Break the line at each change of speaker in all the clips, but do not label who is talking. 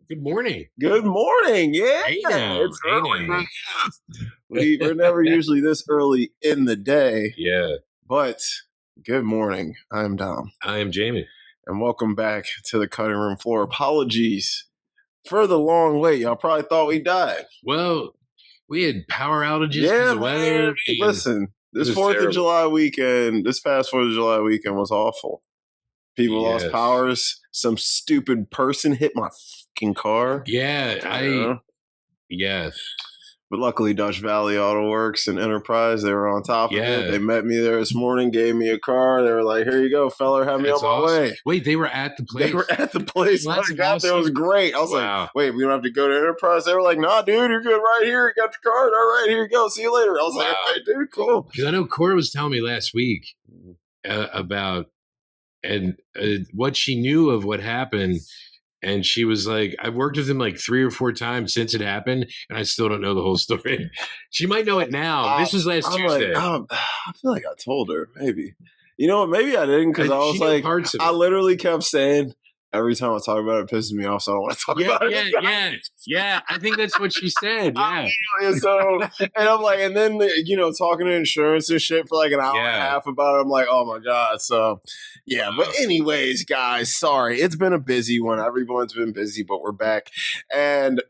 Good morning.
Good morning. Yeah,
Hey now.
it's
Hey
early.
now.
We're never usually this early in the day,
Yeah,
but good morning. I'm Dom,
I am Jamie.
and welcome back to the cutting room floor. Apologies for the long wait. Y'all probably thought we died.
Well, we had power outages
Yeah,
because of
man.
weather. and
Listen, this
was
4th of
terrible.
July weekend, this past 4th of July weekend was awful. People lost
Yes.
powers. Some stupid person hit my fucking car.
Yeah, yes.
But luckily, Dutch Valley Auto Works and Enterprise, they were on top of
Yeah.
it. They met me there this morning, gave me a car. They were like, here you go, fella, have me
That's
on my
awesome.
way.
Wait, they were at the place?
They were at the place.
Well,
When
that's
I got there, it was
awesome.
great. I was
Wow.
like, wait, we don't have to go to Enterprise? They were like, nah, dude, you're good right here. You got your card. All right, here you go. See you later. I was like,
Wow.
all right, dude, cool.
Because I know Cora was telling me last week about what she knew of what happened. And she was like, I've worked with him like 3 or 4 times since it happened, and I still don't know the whole story. She might know it now. This was last Tuesday.
I feel like I told her, maybe. You know what? Maybe I didn't, because I was
She knew
like,
parts of
I
it.
literally kept saying, every time I talk about it, it pisses me off, so I don't want to talk about it.
Yeah. I think that's what she said. Yeah.
And so, and I'm like, and then, talking to insurance and shit for like an hour and a half about it, I'm like, oh my God. So, yeah. But anyways, guys, sorry. It's been a busy one. Everyone's been busy, but we're back. And,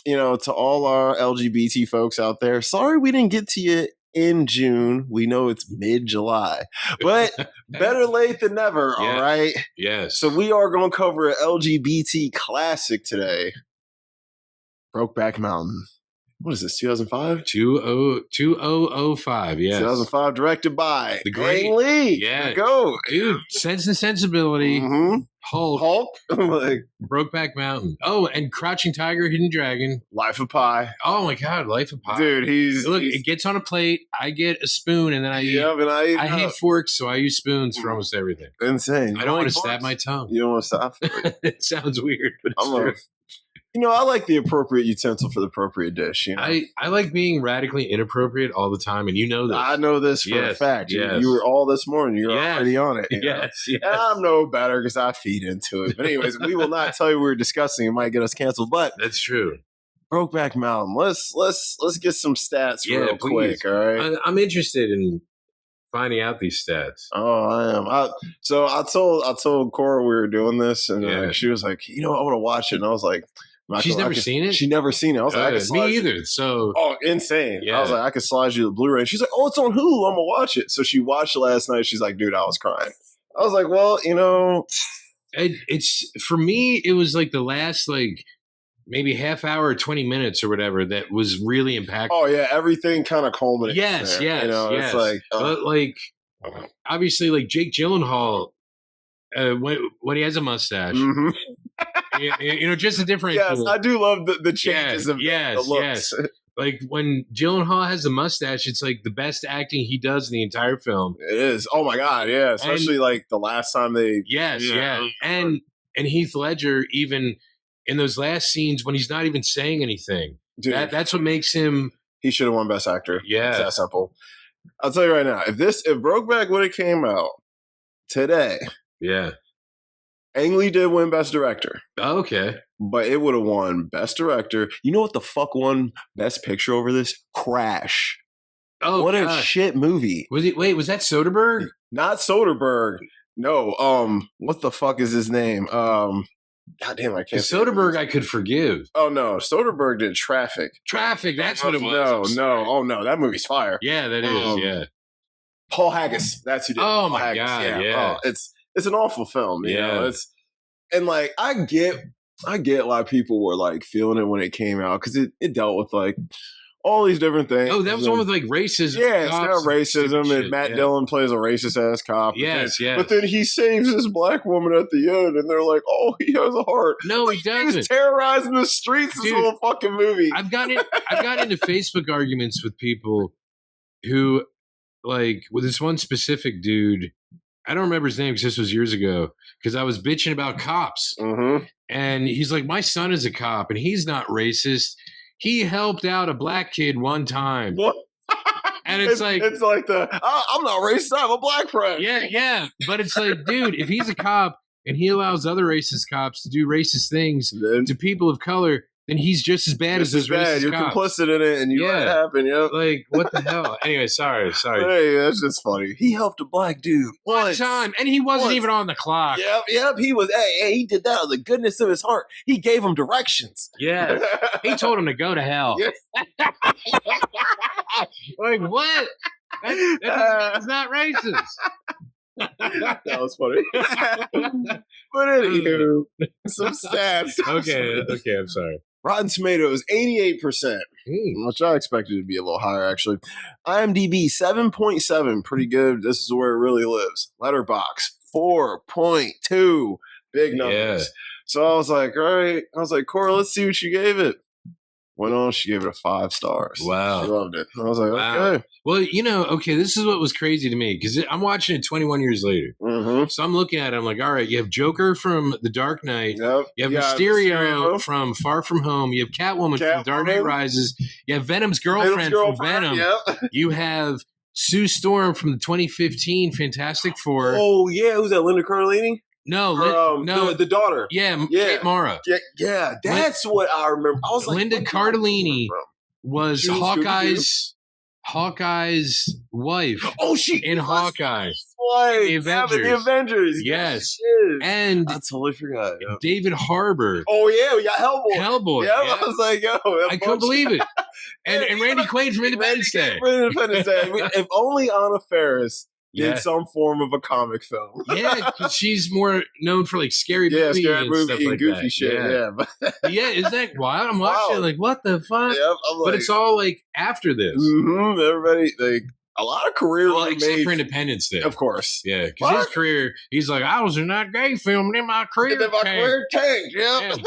to all our LGBT folks out there, sorry we didn't get to you in June. We know it's mid-July, but better late than never, all right?
Yes.
So we are going to cover an LGBT classic today, Brokeback Mountain. What is this, 2005?
2005, yes.
2005, directed by
the great
Ang Lee.
Yeah.
Go.
Dude, Sense and Sensibility, Hulk,
like
Brokeback Mountain. Oh, and Crouching Tiger, Hidden Dragon.
Life of Pi.
Oh my God, Life of Pi.
Dude,
Look, it gets on a plate, I get a spoon, and then I eat.
Yeah, and I
hate forks, so I use spoons for almost everything.
Insane.
I don't want to stab my tongue.
You don't want to stop?
It sounds weird, but it's true.
I like the appropriate utensil for the appropriate dish.
I like being radically inappropriate all the time, and you know this.
I know this for a fact.
Yes.
You were all this morning. You're already on it.
Yes.
And I'm no better because I feed into it. But anyways, we will not tell you we're discussing. It might get us canceled. But
that's true.
Brokeback Mountain. Let's get some stats real
please.
quick. All right.
I'm interested in finding out these stats.
Oh, I am. So I told Cora we were doing this, and she was like, I want to watch it, and I was like.
She's never seen it?
She never seen it. I was like,
me either. So,
insane.
Yeah.
I was like, I could slide you the Blu-ray. And she's like, it's on Hulu. I'm gonna watch it. So she watched it last night. She's like, dude, I was crying. I was like, well,
it's for me. It was like the last maybe half hour or 20 minutes or whatever that was really impactful.
Oh yeah, everything kind of culminates.
Yes.
It's like,
but obviously, like Jake Gyllenhaal, when he has a mustache.
Mm-hmm.
Just a different.
Yes, I do love the changes of the looks.
Yes. Like when Gyllenhaal has a mustache, it's like the best acting he does in the entire film.
It is. Oh my God, yeah. Especially like the last time they.
Yes, yeah. And Heath Ledger, even in those last scenes when he's not even saying anything, dude, that's what makes him.
He should have won Best Actor.
Yeah,
it's that simple. I'll tell you right now, if Brokeback would have came out today, Ang Lee did win Best Director.
Oh, okay.
But it would have won Best Director. You know what the fuck won Best Picture over this? Crash.
Oh,
what a shit movie.
Was that Soderbergh?
Not Soderbergh. No. What the fuck is his name? God damn, I can't.
Soderbergh, I could forgive.
Oh no, Soderbergh did Traffic.
That's what it was.
No. Oh no, that movie's fire.
Yeah, that is. Yeah.
Paul Haggis. That's who did.
Oh
Paul
my
Haggis.
God. Yeah.
Oh, it's an awful film. You know? And like I get why people were like feeling it when it came out, because it dealt with like all these different things.
Oh, that was one with like racism.
Yeah, it's got racism, and Matt Dillon plays a racist ass cop.
Yes.
But then he saves this black woman at the end, and they're like, "Oh, he has a heart."
No, he doesn't.
He's terrorizing the streets this whole fucking movie.
I've got into Facebook arguments with people who, like, with this one specific dude. I don't remember his name because this was years ago, because I was bitching about cops.
Mm-hmm.
And he's like, my son is a cop and he's not racist. He helped out a black kid one time.
What?
And it's like
I'm not racist. I have a black friend.
Yeah. But it's like, dude, if he's a cop and he allows other racist cops to do racist things to people of color, then he's just as bad as those racist
You're
cops.
complicit in it, and you let it happen. Yep.
Like, what the hell? Anyway, sorry.
Hey, that's just funny. He helped a black dude
one time, and he wasn't even on the clock.
Yep. He was. Hey, he did that out of the goodness of his heart. He gave him directions.
Yeah, he told him to go to hell. Yeah. Like what? That's not racist.
That was funny. But anywho, some stats.
Okay, I'm sorry.
Rotten Tomatoes, 88%, which I expected to be a little higher, actually. IMDb, 7.7, pretty good. This is where it really lives. Letterboxd, 4.2, big numbers. Yeah. So I was like, all right. I was like, Cora, let's see what you gave it. Went on, she gave it a 5 stars.
Wow.
She loved it. I was like, okay.
Well, this is what was crazy to me, because I'm watching it 21 years later. Mm-hmm. So I'm looking at it, I'm like, all right, you have Joker from The Dark Knight. Yep. You have Mysterio from Far From Home. You have Catwoman from Dark Knight Rises. You have Venom's girlfriend from Venom. Yep. You have Sue Storm from the 2015 Fantastic Four.
Oh, yeah. Who's that, Linda Cardellini?
No,
the daughter.
Yeah, Kate Mara.
Yeah, that's what I remember. I was like,
Linda Cardellini was Hawkeye's wife.
Oh, she
in Hawkeye.
The Avengers.
Yes. And
I totally forgot. Yep.
David Harbour.
Oh yeah, we got Hellboy.
Yeah,
I was like, yo,
I couldn't believe it. And Randy Quaid from Independence Day.
If only Anna Faris did some form of a comic film.
Yeah, because she's more known for like scary movie and stuff like
goofy
that.
Shit.
Yeah, is that wild? I'm watching it like, what the fuck?
Yep,
but it's all like after this.
Mm-hmm, everybody, a lot of careers
except for Independence Day.
Of course.
Yeah, because his career, he's like, I was in that gay film, then my career
changed. Yep.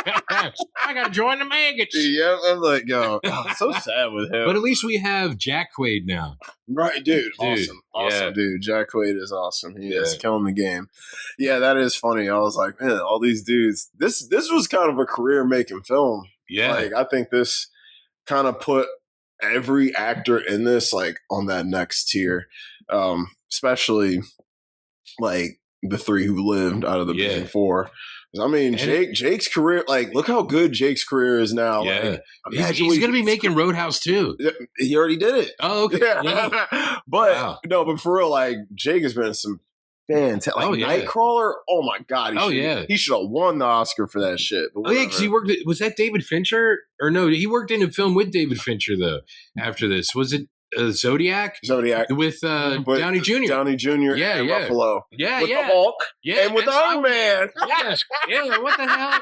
I got to join the maggots.
Yep, I'm like, yo, so sad with him.
But at least we have Jack Quaid now.
Right, dude. Awesome, dude. Jack Quaid is awesome. He is killing the game. Yeah, that is funny. I was like, man, all these dudes. This was kind of a career-making film.
Yeah.
Like, I think this kind of put every actor in this like on that next tier, especially like the 3 who lived out of the big 4. I mean, Jake's career, like, look how good Jake's career is now.
Yeah, like, he's going to be making Roadhouse too.
He already did it.
Oh, okay.
Yeah. But but for real, like, Jake has been some fantastic. Like, Nightcrawler, oh my god. He should have won the Oscar for that shit.
Because he worked. Was that David Fincher or no? He worked in a film with David Fincher though. After this, was it Zodiac with Downey Jr.
Downey Jr. and Ruffalo.
With
the Hulk. And with Iron Man.
Yeah. What the hell?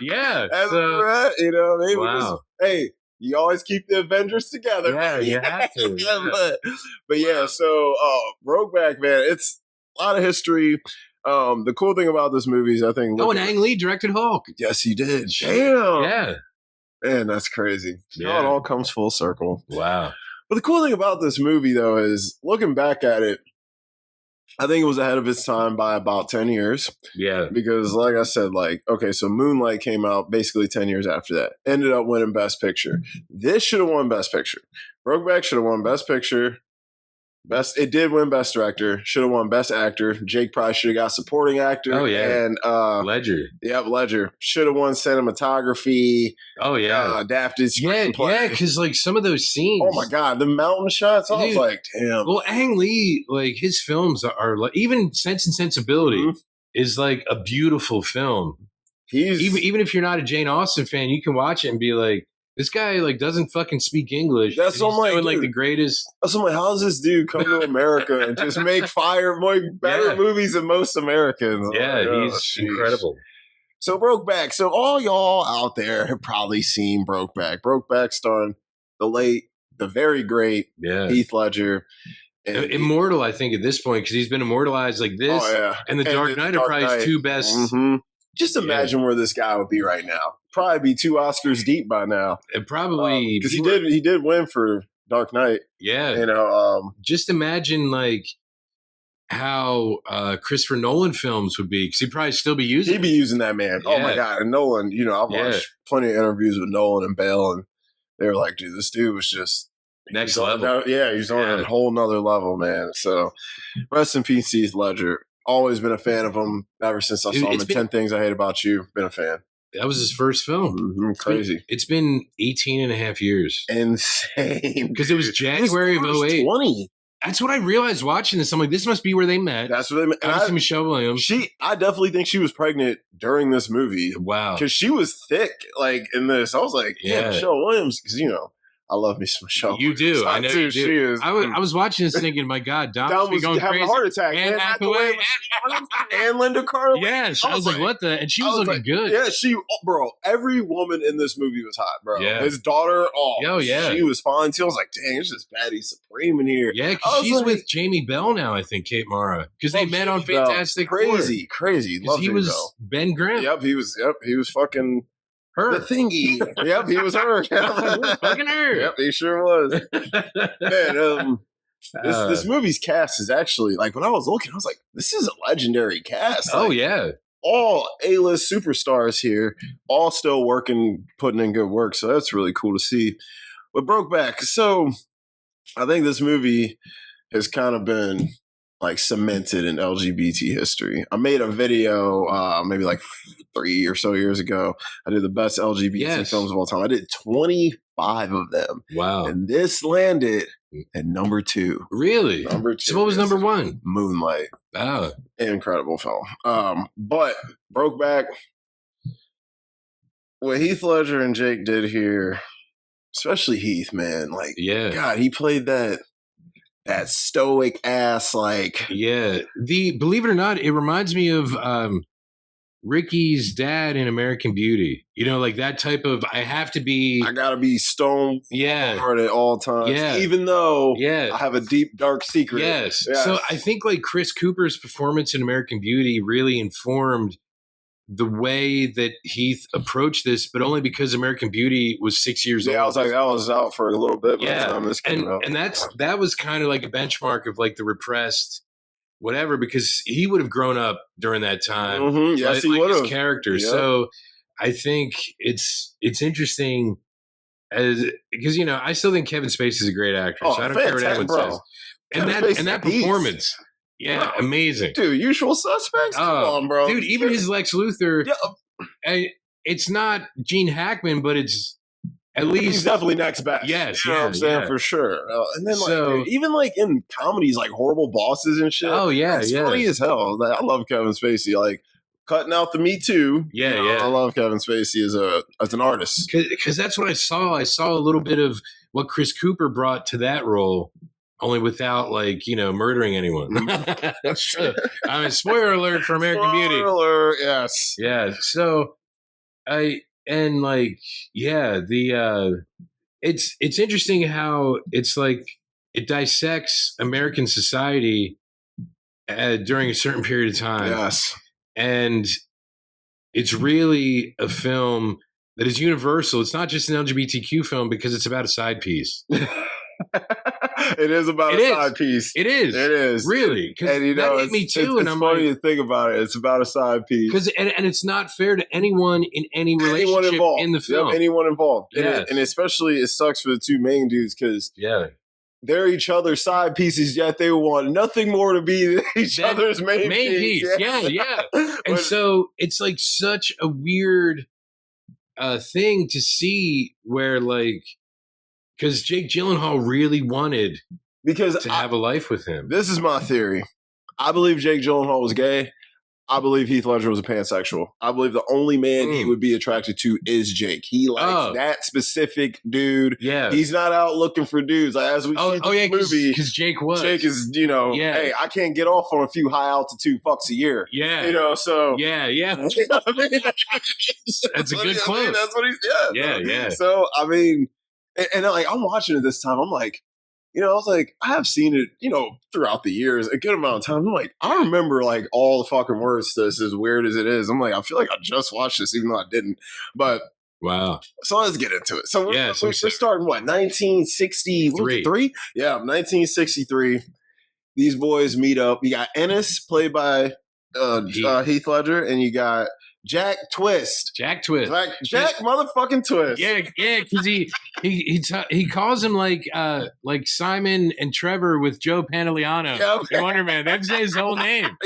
Yeah.
That's right. You know what I mean? Hey, you always keep the Avengers together.
Yeah, you have to.
But yeah, so Brokeback, man, it's a lot of history. The cool thing about this movie is I think.
And Ang Lee directed Hulk.
Yes, he did. Damn.
Yeah.
Man, that's crazy. Yeah. It all comes full circle.
Wow.
But the cool thing about this movie, though, is looking back at it, I think it was ahead of its time by about 10 years.
Yeah.
Because, like I said, so Moonlight came out basically 10 years after that. Ended up winning Best Picture. This should have won Best Picture. Brokeback should have won Best Picture. It did win Best Director. Should have won Best Actor. Jake probably should have got Supporting Actor.
Oh yeah,
and
Ledger.
Yep, Ledger should have won Cinematography.
Oh yeah,
adapted screenplay.
Yeah, because like some of those scenes.
Oh my god, the mountain shots. I was like, damn.
Well, Ang Lee, like his films are like even Sense and Sensibility is like a beautiful film. Even if you're not a Jane Austen fan, you can watch it and be like, this guy like doesn't fucking speak English.
That's what I'm like,
doing, like the greatest.
That's what I'm like, how does this dude come to America and just make better movies than most Americans?
Yeah, he's incredible.
So Brokeback. So all y'all out there have probably seen Brokeback. Brokeback starring the very great Heath Ledger.
Immortal, I think, at this point, because he's been immortalized like this. Oh, yeah. And the Dark Knight are probably his 2 best.
Mm-hmm. Just imagine where this guy would be right now. Probably be 2 Oscars deep by now.
And probably
because he did win for Dark Knight.
Yeah,
you know.
Just imagine like how Christopher Nolan films would be, because he'd probably still be using.
He'd be using that, man. Yeah. Oh my god! And Nolan, you know, I've watched plenty of interviews with Nolan and Bale, and they were like, "Dude, this dude was just
next level."
He's on a whole nother level, man. So, rest in peace, Heath Ledger. Always been a fan of him ever since I saw him in 10 Things I Hate About You. Been a fan.
That was his first film.
Mm-hmm, crazy.
It's been 18 and a half years.
Insane.
Because it was January of 08.
20.
That's what I realized watching this. I'm like, this must be where they met.
That's where they met.
Obviously, Michelle Williams.
I definitely think she was pregnant during this movie.
Wow.
Because she was thick, like, in this. I was like, yeah, Michelle Williams. Because, I love me some Michelle.
You do.
So
I know you do.
She is.
I was watching this thinking, my God, Dom was going
having
crazy.
a heart attack.
And Hathaway.
And Linda Carter.
Yes. I was like, what the? And she was looking good.
Yeah, bro, every woman in this movie was hot, bro.
Yeah.
His daughter,
yeah.
She was fine too. I was like, dang, it's just Patty Supreme in here.
Yeah, because she's with Jamie Bell now, I think, Kate Mara. Because they met on Fantastic Four.
Crazy.
Because he was Ben Grimm.
Yep, he was fucking
her.
The thingy. Yep, he was her.
Fucking her.
Yep, he sure was. Man, this movie's cast is actually, like, when I was looking, I was like, this is a legendary cast.
Oh,
like,
yeah.
All A-list superstars here, all still working, putting in good work. So that's really cool to see. But Brokeback, so I think this movie has kind of been like cemented in LGBT history. I made a video maybe like 3 or so years ago. I did the best LGBT films of all time. I did 25 of them.
Wow.
And this landed at number 2.
Really?
Number 2.
So what was number 1?
Moonlight.
Oh.
Incredible film. But Brokeback, what Heath Ledger and Jake did here, especially Heath, man, like, God, he played that stoic ass, like,
believe it or not, it reminds me of Ricky's dad in American Beauty. Like that type of, I gotta be stone hard at all times, even though I have a deep dark secret. Yes. So I think like Chris Cooper's performance in American Beauty really informed the way that Heath approached this, but only because American Beauty was 6 years old.
I was like, that was out for a little bit.
And that was kind of like a benchmark of like the repressed whatever, because he would have grown up during that time.
Mm-hmm. Yes, he would have.
His character. Yep. So I think it's interesting because I still think Kevin Spacey is a great actor. So I don't care what anyone says. And that performance. Yeah, bro, amazing.
Dude, Usual Suspects? Come on, bro.
Dude, even his Lex Luthor, it's not Gene Hackman, but it's at least...
He's definitely next best.
Yes,
you know what I'm saying? For sure. And then, dude, even like in comedies like Horrible Bosses and shit.
Oh, yeah,
it's funny as hell. I love Kevin Spacey. Like, cutting out the Me Too.
Yeah.
I love Kevin Spacey as an artist.
Because that's what I saw. I saw a little bit of what Chris Cooper brought to that role. Only without, like,
Mm-hmm.
murdering anyone. So, I mean, spoiler alert for American Beauty.
Spoiler alert, yes.
Yeah. So, it's interesting how it's like it dissects American society during a certain period of time.
Yes.
And it's really a film that is universal. It's not just an LGBTQ film because it's about a side piece.
It is about a side piece.
It is.
It is.
Really. And that hit me too.
It's funny to think about it. It's about a side piece.
And it's not fair to anyone in any relationship in the film.
Yep, anyone involved.
Yes.
And especially it sucks for the two main dudes because they're each other's side pieces, yet they want nothing more to be than each other's main piece.
Yeah. And so it's like such a weird thing to see where, like, because Jake Gyllenhaal really wanted to have a life with him.
This is my theory. I believe Jake Gyllenhaal was gay. I believe Heath Ledger was a pansexual. I believe the only man he would be attracted to is Jake. He likes that specific dude.
Yeah.
He's not out looking for dudes. Like, as we see in the movie.
Because Jake was.
Jake is, hey, I can't get off on a few high altitude fucks a year.
Yeah.
So.
Yeah. That's a good quote.
That's what he's,
Yeah.
So, I mean, and like, I'm watching it this time. I'm like, I was like, I have seen it, throughout the years, a good amount of time. I'm like, I remember like all the fucking words to this, as weird as it is. I'm like, I feel like I just watched this, even though I didn't. But
wow.
So let's get into it. So we're starting what,
1963?
Yeah, 1963. These boys meet up. You got Ennis, played by Heath Ledger, and you got Jack Twist.
Jack Twist.
Jack motherfucking Twist.
Yeah, because he calls him like Simon and Trevor with Joe Pantoliano in Wonder Man. That's his whole name.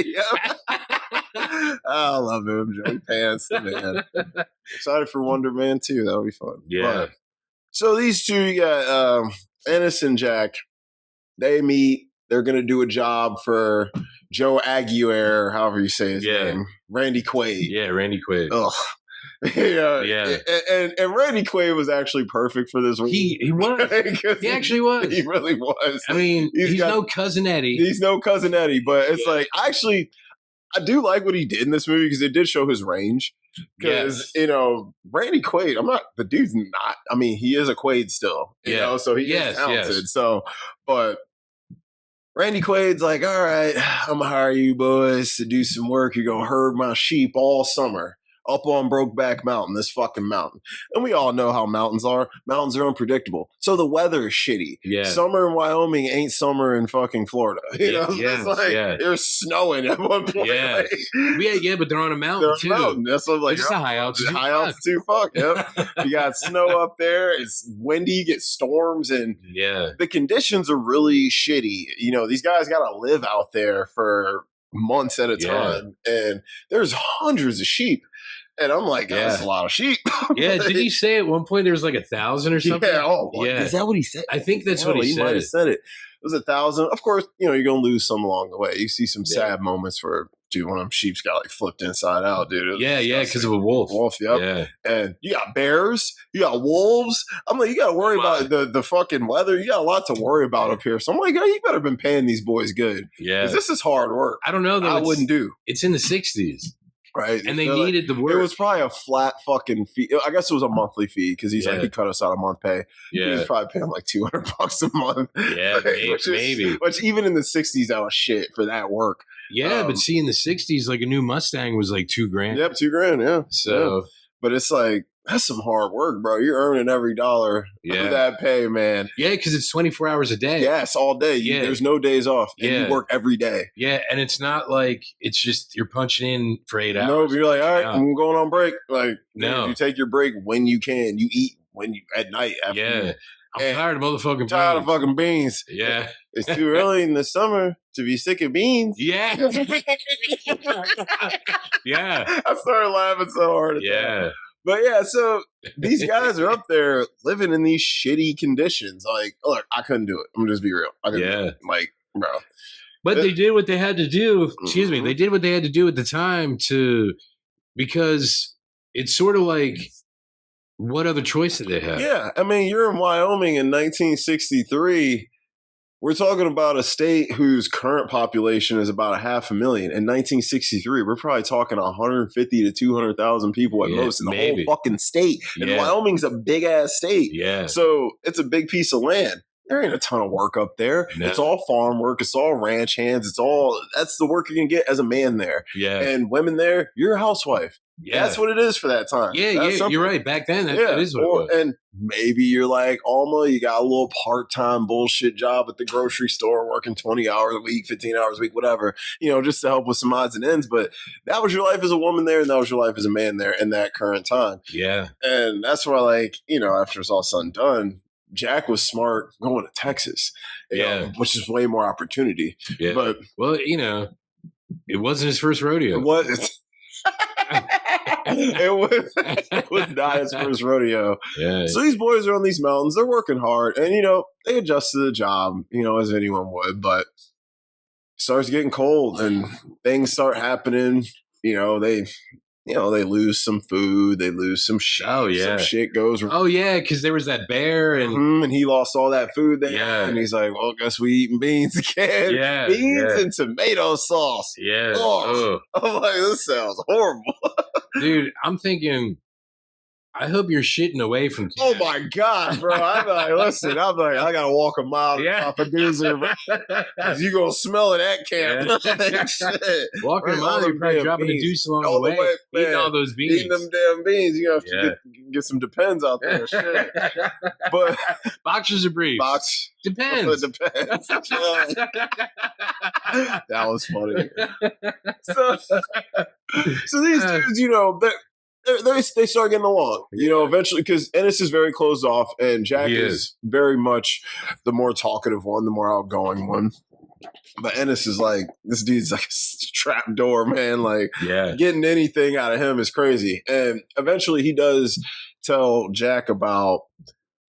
I love him, Joey Pants, man. Excited for Wonder Man too. That'll be fun.
Yeah.
But, so these two, you got Ennis and Jack. They meet. They're gonna do a job for Joe Aguirre, however you say his name, Randy Quaid.
Yeah, Randy Quaid.
Ugh. Yeah. And Randy Quaid was actually perfect for this movie.
He was. He actually was.
He really was.
I mean, he's no Cousin Eddie.
He's no Cousin Eddie, but it's like, actually, I do like what he did in this movie because it did show his range. Because, Randy Quaid, the dude's not, I mean, he is a Quaid still, you know, so he is talented. Yes. So, but Randy Quaid's like, all right, I'm going to hire you boys to do some work. You're going to herd my sheep all summer up on Brokeback Mountain, this fucking mountain. And we all know how mountains are. Mountains are unpredictable. So the weather is shitty. Yeah. Summer in Wyoming ain't summer in fucking Florida. It's like, they're snowing at one point.
Yeah. But they're on a mountain, too.
That's what I'm like.
It's a high altitude.
High altitude fuck, yep. You got snow up there. It's windy, you get storms, and the conditions are really shitty. These guys got to live out there for months at a time. And there's hundreds of sheep. And I'm like, that's a lot of sheep.
Did he say at one point there was like 1,000 or something?
Yeah. Is that what he said?
I think that's what he said.
He might have said it. It was 1,000. Of course, you're going to lose some along the way. You see some sad moments where, one of them sheep's got like flipped inside out, dude.
Because of a wolf.
Yep. Yeah. And you got bears, you got wolves. I'm like, you got to worry about the fucking weather. You got a lot to worry about up here. So I'm like, you better been paying these boys good. Yeah. Because this is hard work.
I don't know, though.
I wouldn't do.
It's in the 60s.
Right.
And they needed the work.
It was probably a flat fucking fee. I guess it was a monthly fee because he's like, he cut us out a month pay. Yeah. He was probably paying like $200 a month.
Yeah, maybe.
Which even in the 60s, that was shit for that work.
Yeah, but see, in the 60s, like a new Mustang was like $2,000.
Yep, $2,000, yeah.
So,
but it's like, that's some hard work, bro. You're earning every dollar of that pay, man.
Yeah, because it's 24 hours a day.
Yes, all day. There's no days off. And you work every day.
Yeah, and it's not like it's just you're punching in for 8 hours.
No, but you're like, all right, I'm going on break. Like,
no.
You take your break when you can. You eat at night.
I'm tired of motherfucking beans.
Tired of fucking beans.
Yeah.
It's too early in the summer to be sick of beans.
Yeah. Yeah.
I started laughing so hard at that. But so these guys are up there living in these shitty conditions. Like, look, I couldn't do it. I'm gonna just be real. I couldn't do it. Like, bro.
But they did what they had to do. Excuse me. They did what they had to do at the time because it's sort of like, what other choice did they have?
Yeah. I mean, you're in Wyoming in 1963. We're talking about a state whose current population is about 500,000. In 1963, we're probably talking 150 to 200,000 people at most in the whole fucking state. And Wyoming's a big ass state.
Yeah.
So it's a big piece of land. There ain't a ton of work up there. No. It's all farm work. It's all ranch hands. That's the work you can get as a man there. Yeah. And women there, you're a housewife. Yeah. That's what it is for that time.
Yeah, you're right. Back then, that is what it was.
And maybe you're like, Alma, you got a little part-time bullshit job at the grocery store, working 20 hours a week, 15 hours a week, whatever, just to help with some odds and ends. But that was your life as a woman there, and that was your life as a man there in that current time.
Yeah.
And that's why, after it's all said and done, Jack was smart going to Texas, which is way more opportunity. Yeah. But,
it wasn't his first rodeo.
It was. It was not his first rodeo. Yeah. So these boys are on these mountains. They're working hard. And, they adjust to the job, as anyone would. But it starts getting cold and things start happening. They lose some food. They lose some shit.
Oh, yeah.
Some shit goes wrong.
Oh, yeah, because there was that bear. And
he lost all that food there. Yeah. And he's like, well, guess we eating beans again.
Yeah.
Beans and tomato sauce.
Yeah.
Oh. I'm like, this sounds horrible.
Dude, I'm thinking, I hope you're shitting away from camp.
Oh, my God, bro. I'm like, listen, I got to walk a mile off a doozer. You're going to smell it at camp.
Yeah. Shit. Walking a mile, you're probably dropping a deuce along the way. Eating all those beans.
Eating them damn beans. You have to get some Depends out there. Shit. But
boxers or briefs? Depends.
Depends. That was funny. So So these dudes, you know, they start getting along, you know, eventually, because Ennis is very closed off, and Jack is very much the more talkative one, the more outgoing one. But Ennis is like, this dude's like a trap door, man. Like, getting anything out of him is crazy. And eventually he does tell Jack about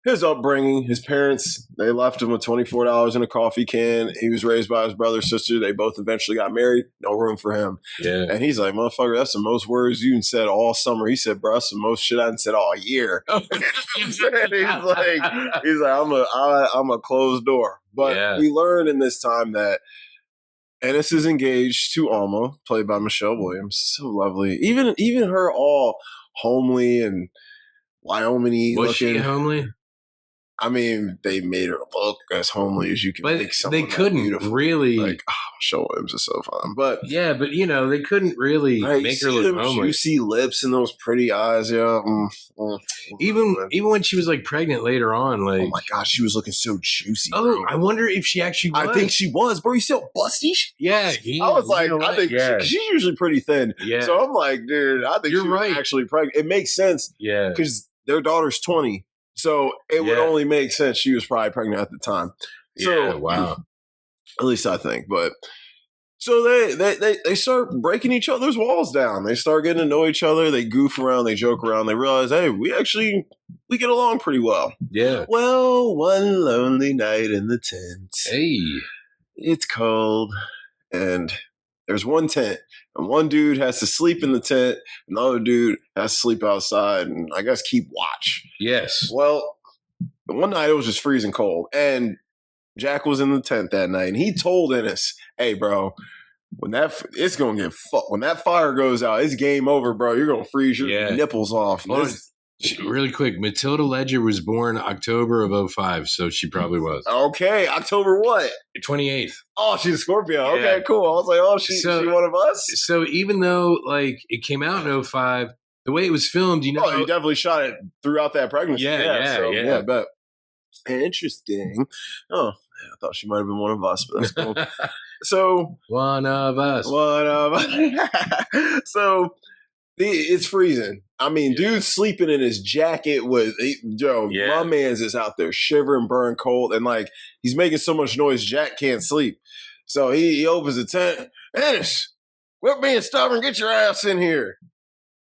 his upbringing. His parents, they left him with $24 in a coffee can. He was raised by his brother, sister. They both eventually got married. No room for him. Yeah. And he's like, motherfucker, that's the most words you said all summer. He said, bro, that's the most shit I said all year. he's like, I'm a closed door. But we learned in this time that Ennis is engaged to Alma, played by Michelle Williams. So lovely. Even her all homely and Wyoming-y looking.
Was she homely?
I mean, they made her look as homely as you can make someone.
They couldn't really.
Like, Michelle Williams is so fun. But
yeah, but you know, they couldn't really make her look homely.
Juicy lips and those pretty eyes,
Even when she was like pregnant later on, like,
oh my gosh, she was looking so juicy.
Oh, bro. I wonder if she actually was.
I think she was, bro. You see how busty?
Yeah,
I was like, I think she's usually pretty thin. Yeah. So I'm like, dude, I think you're right. Actually pregnant. It makes sense. Yeah, because their daughter's 20. So it would only make sense she was probably pregnant at the time. So,
wow.
At least I think. But so they start breaking each other's walls down. They start getting to know each other. They goof around. They joke around. They realize, hey, we get along pretty well. Yeah. Well, one lonely night in the tent.
Hey.
It's cold. And there's one tent. And one dude has to sleep in the tent, and the other dude has to sleep outside and I guess keep watch.
Yes.
Well, one night it was just freezing cold, and Jack was in the tent that night, and he told Ennis, "Hey, bro, when that fire goes out, it's game over, bro. You're gonna freeze your nipples off."
Really quick, Matilda Ledger was born October of 2005, so she probably was.
Okay, October what?
28th.
Oh, she's a Scorpio. Yeah. Okay, cool. I was like, oh, she one of us?
So even though like it came out in 2005, the way it was filmed, you know.
Oh, you definitely shot it throughout that pregnancy. Yeah, I bet. Interesting. Oh, I thought she might have been one of us, but that's cool. So
one of us.
So it's freezing. I mean, dude's sleeping in his jacket my man's is out there shivering, burn cold, and like he's making so much noise, Jack can't sleep. So he opens the tent. Ennis, quit being stubborn, get your ass in here.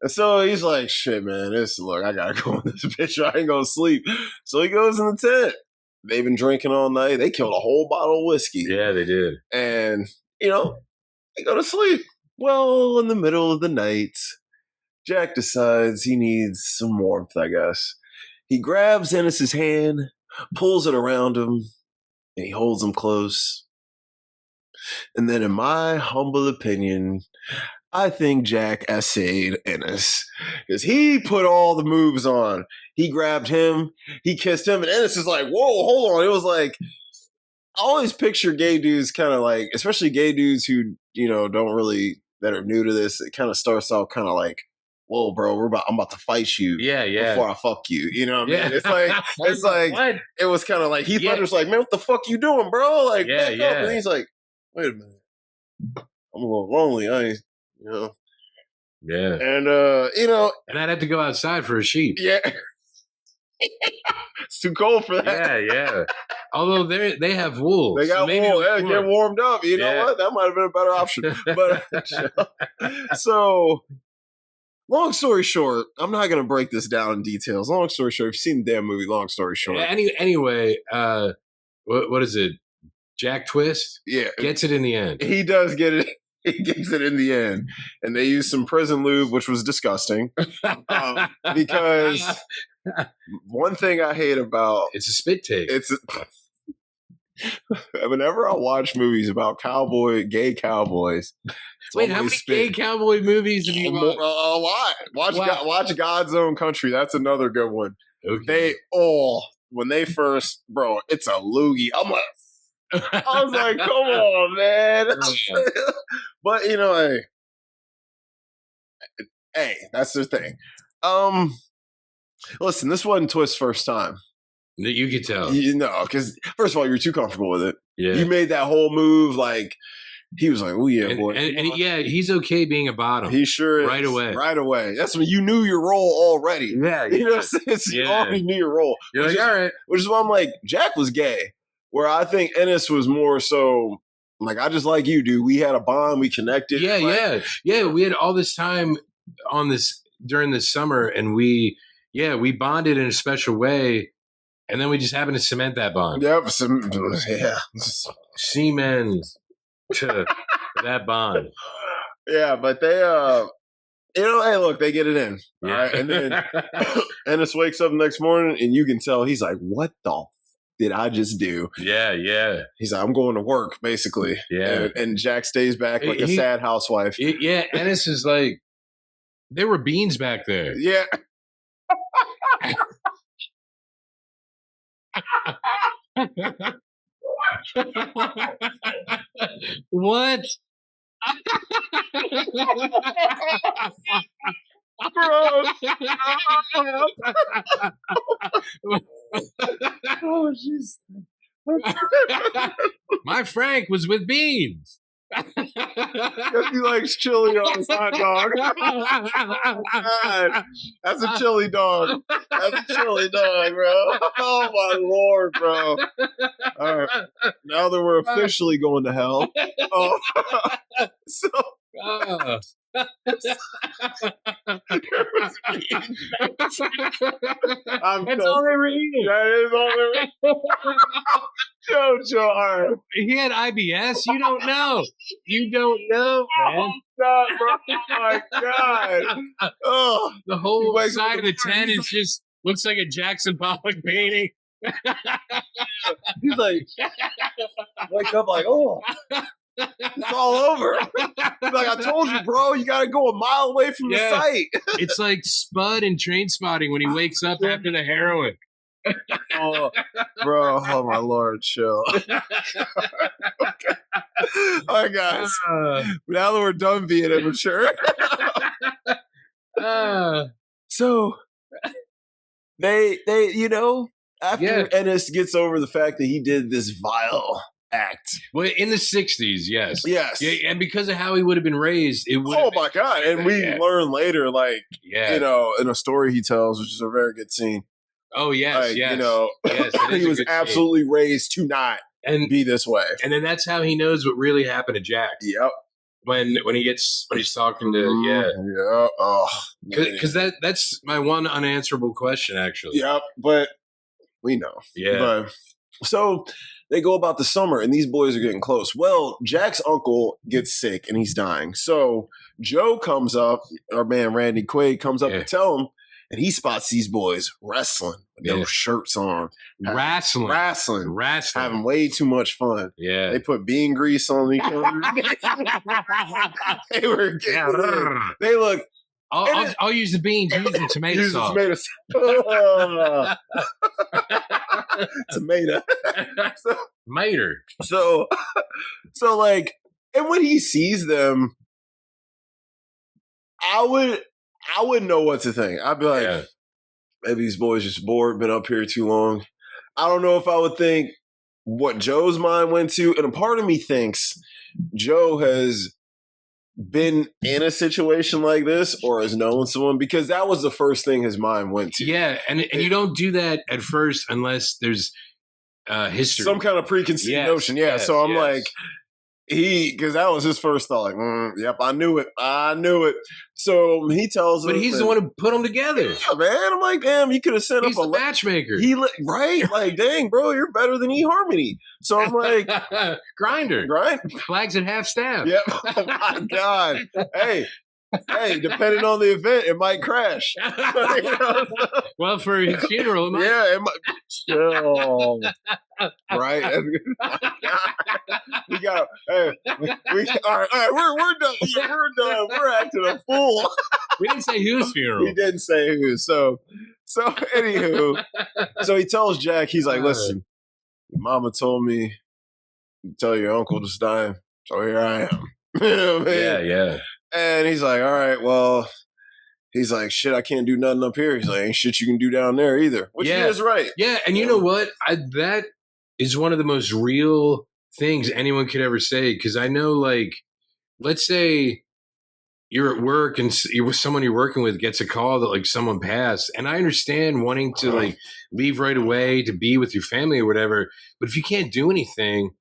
And so he's like, shit, man, look, I gotta go in this bitch. I ain't gonna sleep. So he goes in the tent. They've been drinking all night. They killed a whole bottle of whiskey.
Yeah, they did.
And, they go to sleep. Well, in the middle of the night, Jack decides he needs some warmth, I guess. He grabs Ennis's hand, pulls it around him, and he holds him close. And then, in my humble opinion, I think Jack essayed Ennis. Because he put all the moves on. He grabbed him, he kissed him, and Ennis is like, whoa, hold on. It was like, I always picture gay dudes kind of like, especially gay dudes who, that are new to this, it kind of starts out kind of like, whoa, bro, I'm about to fight you.
Yeah.
Before I fuck you. You know what I mean? It's like, it was kind of like, Heath Ledger's like, man, what the fuck you doing, bro? Like, back up. And he's like, wait a minute. I'm a little lonely.
Yeah.
And,
and I'd have to go outside for a sheep.
Yeah. It's too cold for that.
Yeah. Although they have wool.
They got wool. Yeah, get warmed up. You know what? That might have been a better option. But so, long story short, I'm not going to break this down in details. Long story short, if you've seen the damn movie, long story short.
Yeah, anyway, what is it? Jack Twist?
Yeah.
Gets it in the end.
He does get it. He gets it in the end. And they use some prison lube, which was disgusting. Because one thing I hate about...
It's a spit take.
Whenever I watch movies about gay cowboys...
Wait, how many gay cowboy movies have you watched?
A lot. Watch God's Own Country. That's another good one.
Okay.
When they first... Bro, it's a loogie. I'm like... I was like, come on, man. But, hey, that's the thing. Listen, this wasn't Twist's first time.
You could tell.
Because, first of all, you're too comfortable with it.
Yeah.
You made that whole move, like, he was like, "Oh yeah, boy."
And yeah, he's okay being a bottom.
He sure is.
Right away.
Right away. That's when you knew your role already.
Yeah.
You know what I'm saying? So you already knew your role.
You're like, all right.
Which is why I'm like, Jack was gay. Where I think Ennis was more so like, I just like you, dude. We had a bond. We connected.
Yeah,
like,
yeah. We had all this time on this during the summer, and we bonded in a special way, and then we just happened to cement that bond.
Yep.
Yeah. Cement to that bond.
Yeah, but they hey, look, they get it in. All right. And then Ennis wakes up the next morning and you can tell he's like, what the did I just do?
Yeah, yeah.
He's like, I'm going to work, basically.
Yeah.
And Jack stays back like a sad housewife.
Yeah, Ennis is like, there were beans back there.
Yeah.
What?
Oh, jeez.
My Frank was with beans.
Because he likes chili on his hot dog. Oh, God. That's a chili dog. That's a chili dog, bro. Oh, my Lord, bro. All right. Now that we're officially going to hell. Oh. So. That's
all they were eating.
That is all they were eating. Joe, all right.
He had IBS. You don't know. You don't know, man.
Oh, bro. Oh my God. Oh,
the whole side of the tent is just looks like a Jackson Pollock painting.
He's like, wake up like, oh. It's all over. Like I told you, bro, you got to go a mile away from the site.
It's like Spud in Train Spotting when he wakes up after the heroin.
Oh, bro, oh my Lord, chill. Okay. All right, guys. Now that we're done being immature. So they, after Ennis gets over the fact that he did this vile act.
Well, in the 60s, yes.
Yes.
Yeah, and because of how he would have been raised, it would
Oh, my God. And we learn later, like, in a story he tells, which is a very good scene.
Oh, yes,
like,
yes.
He was absolutely raised to not be this way.
And then that's how he knows what really happened to Jack.
Yep.
When he's talking to,
Yeah. Oh.
Because that's my one unanswerable question, actually.
Yep. But we know.
Yeah.
But, so they go about the summer and these boys are getting close. Well, Jack's uncle gets sick and he's dying. So Joe comes up, our man Randy Quaid comes up to tell him, and he spots these boys wrestling with their shirts on.
Wrestling.
Having way too much fun.
Yeah.
They put bean grease on each other. They were getting They look.
I'll use the beans. Use the tomato sauce.
Tomato.
Mater.
So like, and when he sees them, I wouldn't know what to think. I'd be like, maybe these boys just bored, been up here too long. I don't know if I would think what Joe's mind went to, and a part of me thinks Joe has been in a situation like this or has known someone, because that was the first thing his mind went to.
Yeah, and you don't do that at first unless there's history.
Some kind of preconceived notion. Yeah, so I'm like, because that was his first thought. Like, yep, I knew it. So he tells him.
But he's the one who put them together.
Yeah, man. I'm like, damn, he could have set
up a matchmaker.
Right? Like, dang, bro, you're better than eHarmony. So I'm like,
Grinder.
Right?
Flags at half staff.
Yep. Oh, my God. Hey, depending on the event, it might crash.
Well, for his funeral, it might.
Yeah, it might. Oh, right. We got. Hey, all right. We're done. We're done. We're acting a fool.
We didn't say whose funeral.
We didn't say who. So anywho, so he tells Jack, he's like, listen, your mama told me to tell your uncle just dying, so here I am. You know what I mean?
Yeah.
And he's like, all right, well, he's like, shit, I can't do nothing up here. He's like, ain't shit you can do down there either. Which he is right.
Yeah, and you know what? That is one of the most real things anyone could ever say. Because I know, like, let's say you're at work and someone you're working with gets a call that like someone passed, and I understand wanting to like leave right away to be with your family or whatever, but if you can't do anything,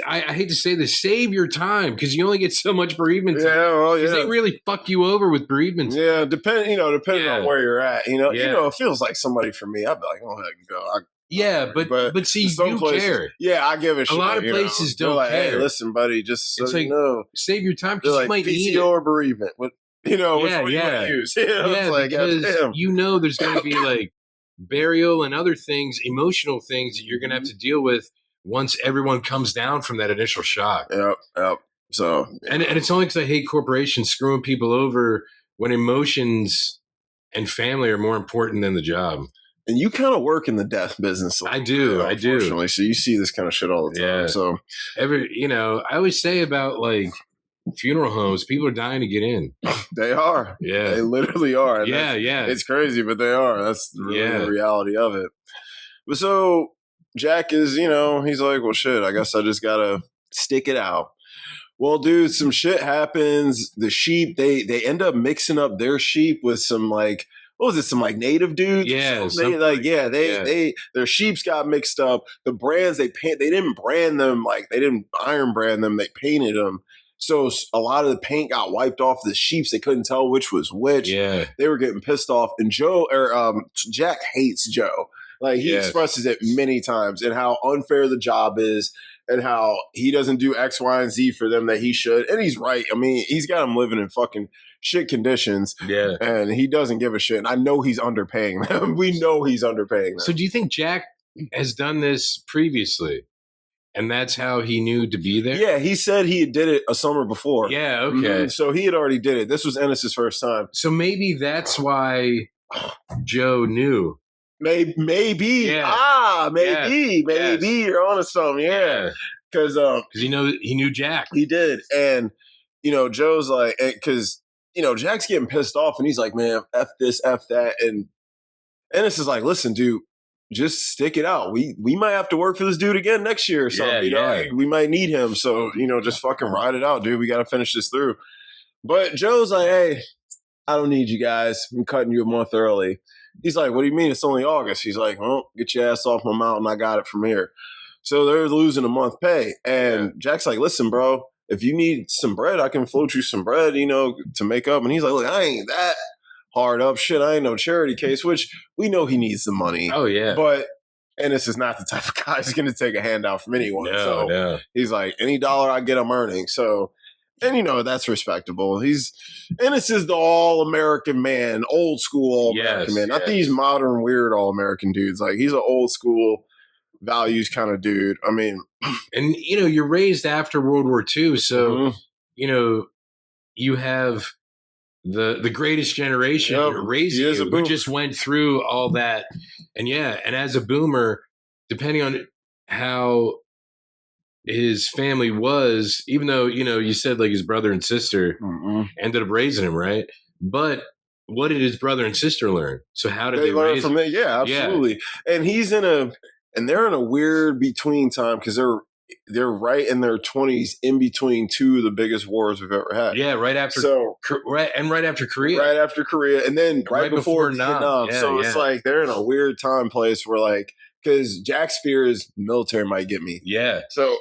I hate to say this, save your time, because you only get so much bereavement time.
Yeah, well, yeah.
They really fuck you over with bereavement time.
Yeah, depending on where you're at, it feels like somebody for me, I'd be like, oh, heck, go.
But see,
some
you
places,
care.
Yeah, I give a shit.
A lot of places don't
like,
care.
Hey, listen, buddy, just so you know,
save your time, because
like,
you might need
it. or bereavement. Which you use.
Because there's going to be like burial and other things, emotional things that you're going to have to deal with once everyone comes down from that initial shock.
Yep. So,
and it's only because I hate corporations screwing people over when emotions and family are more important than the job.
And you kind of work in the death business.
I do.
So you see this kind of shit all the time.
Yeah.
So
I always say about like funeral homes, people are dying to get in.
They are.
Yeah.
They literally are.
Yeah.
It's crazy, but they are. That's really the reality of it. But so Jack is, he's like, well, shit, I guess I just got to stick it out. Well, dude, some shit happens. The sheep, they end up mixing up their sheep with some like, what was it? Some like native dudes?
Yeah.
Their sheeps got mixed up. The brands they didn't brand them, like they didn't iron brand them. They painted them. So a lot of the paint got wiped off the sheeps. They couldn't tell which was which.
Yeah.
They were getting pissed off. And Jack hates Joe. Like he expresses it many times, and how unfair the job is, and how he doesn't do X, Y, and Z for them that he should. And he's right. I mean, he's got them living in fucking shit conditions.
Yeah.
And he doesn't give a shit. And I know he's underpaying them. We know he's underpaying them.
So do you think Jack has done this previously? And that's how he knew to be there?
Yeah, he said he did it a summer before.
Yeah, okay.
Mm-hmm. So he had already did it. This was Ennis's first time.
So maybe that's why Joe knew.
Maybe.
Yeah.
Maybe. You're onto something. Yeah. Because
he knew Jack.
He did. And, Joe's like, because, Jack's getting pissed off, and he's like, man, F this, F that. And Ennis is like, listen, dude, just stick it out. We might have to work for this dude again next year or something. We might need him. So, just fucking ride it out, dude. We got to finish this through. But Joe's like, hey, I don't need you guys. I'm cutting you a month early. He's like, what do you mean? It's only August. He's like, well, get your ass off my mountain. I got it from here. So they're losing a month pay. And Jack's like, listen, bro, if you need some bread, I can float you some bread, to make up. And he's like, look, I ain't that hard up. Shit, I ain't no charity case, which we know he needs the money.
Oh, yeah.
But Ennis is not the type of guy who's going to take a handout from anyone.
No.
He's like, any dollar I get, I'm earning. So, and that's respectable. Ennis is the all-American man, old school all-American man. Not these modern, weird all-American dudes. Like, he's an old school values kind of dude. I mean.
And, you're raised after World War II. So, you have the greatest generation raising you who just went through all that. And and as a boomer, depending on how his family was, even though, you said like his brother and sister ended up raising him, right? But what did his brother and sister learn? So how did they
learn
raise
from it? Yeah, absolutely. Yeah. And they're in a weird between time, because they're right in their 20s, in between two of the biggest wars we've ever had.
Yeah, right after right after Korea.
Right after Korea, and then right before Vietnam. It's like they're in a weird time place where, like, because Jack's fear is military might get me.
Yeah.
So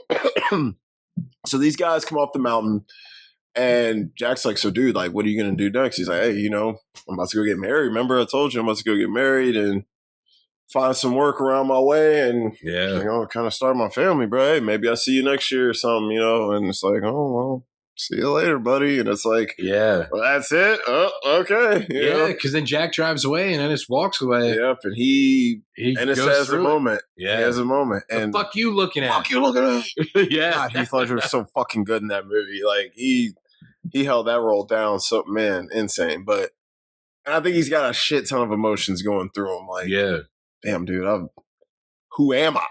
so these guys come off the mountain, and Jack's like, so dude, like, what are you going to do next? He's like, hey, I'm about to go get married. Remember I told you I'm about to go get married and find some work around my way and, kind of start my family, bro. Hey, maybe I'll see you next year or something, And it's like, oh, well, see you later, buddy. And it's like, well, that's it. Oh, okay.
Because then Jack drives away and Ennis walks away.
Yep. And Ennis has a moment.
Yeah.
He has a moment. And
fuck you looking at.
Fuck you looking at.
Yeah.
God, Heath Ledger was so fucking good in that movie. Like, he held that role down. So, man, insane. But I think he's got a shit ton of emotions going through him. Like, damn, dude, who am I?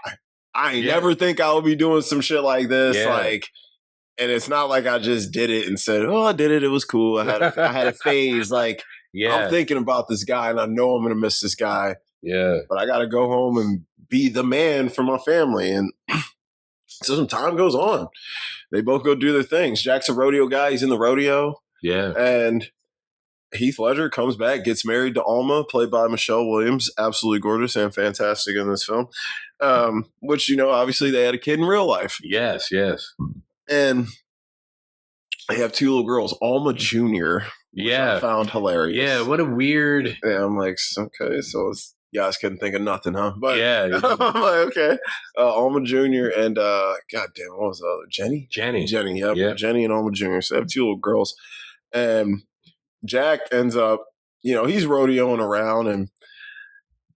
I ain't never think I would be doing some shit like this. Yeah. Like, and it's not like I just did it and said, oh, I did it. It was cool. I had a phase. Like, I'm thinking about this guy, and I know I'm going to miss this guy.
Yeah.
But I got to go home and be the man for my family. And So some time goes on. They both go do their things. Jack's a rodeo guy. He's in the rodeo.
Yeah.
And Heath Ledger comes back, gets married to Alma, played by Michelle Williams. Absolutely gorgeous and fantastic in this film. Which, obviously they had a kid in real life.
Yes.
And they have two little girls, Alma Jr., which I found hilarious.
Yeah, what a weird...
Yeah, I'm like, okay, so you guys couldn't think of nothing, huh? But
yeah.
I'm like, okay. Alma Jr. and, goddamn, what was the other? Jenny, yep. Jenny and Alma Jr. So they have two little girls. And Jack ends up, he's rodeoing around and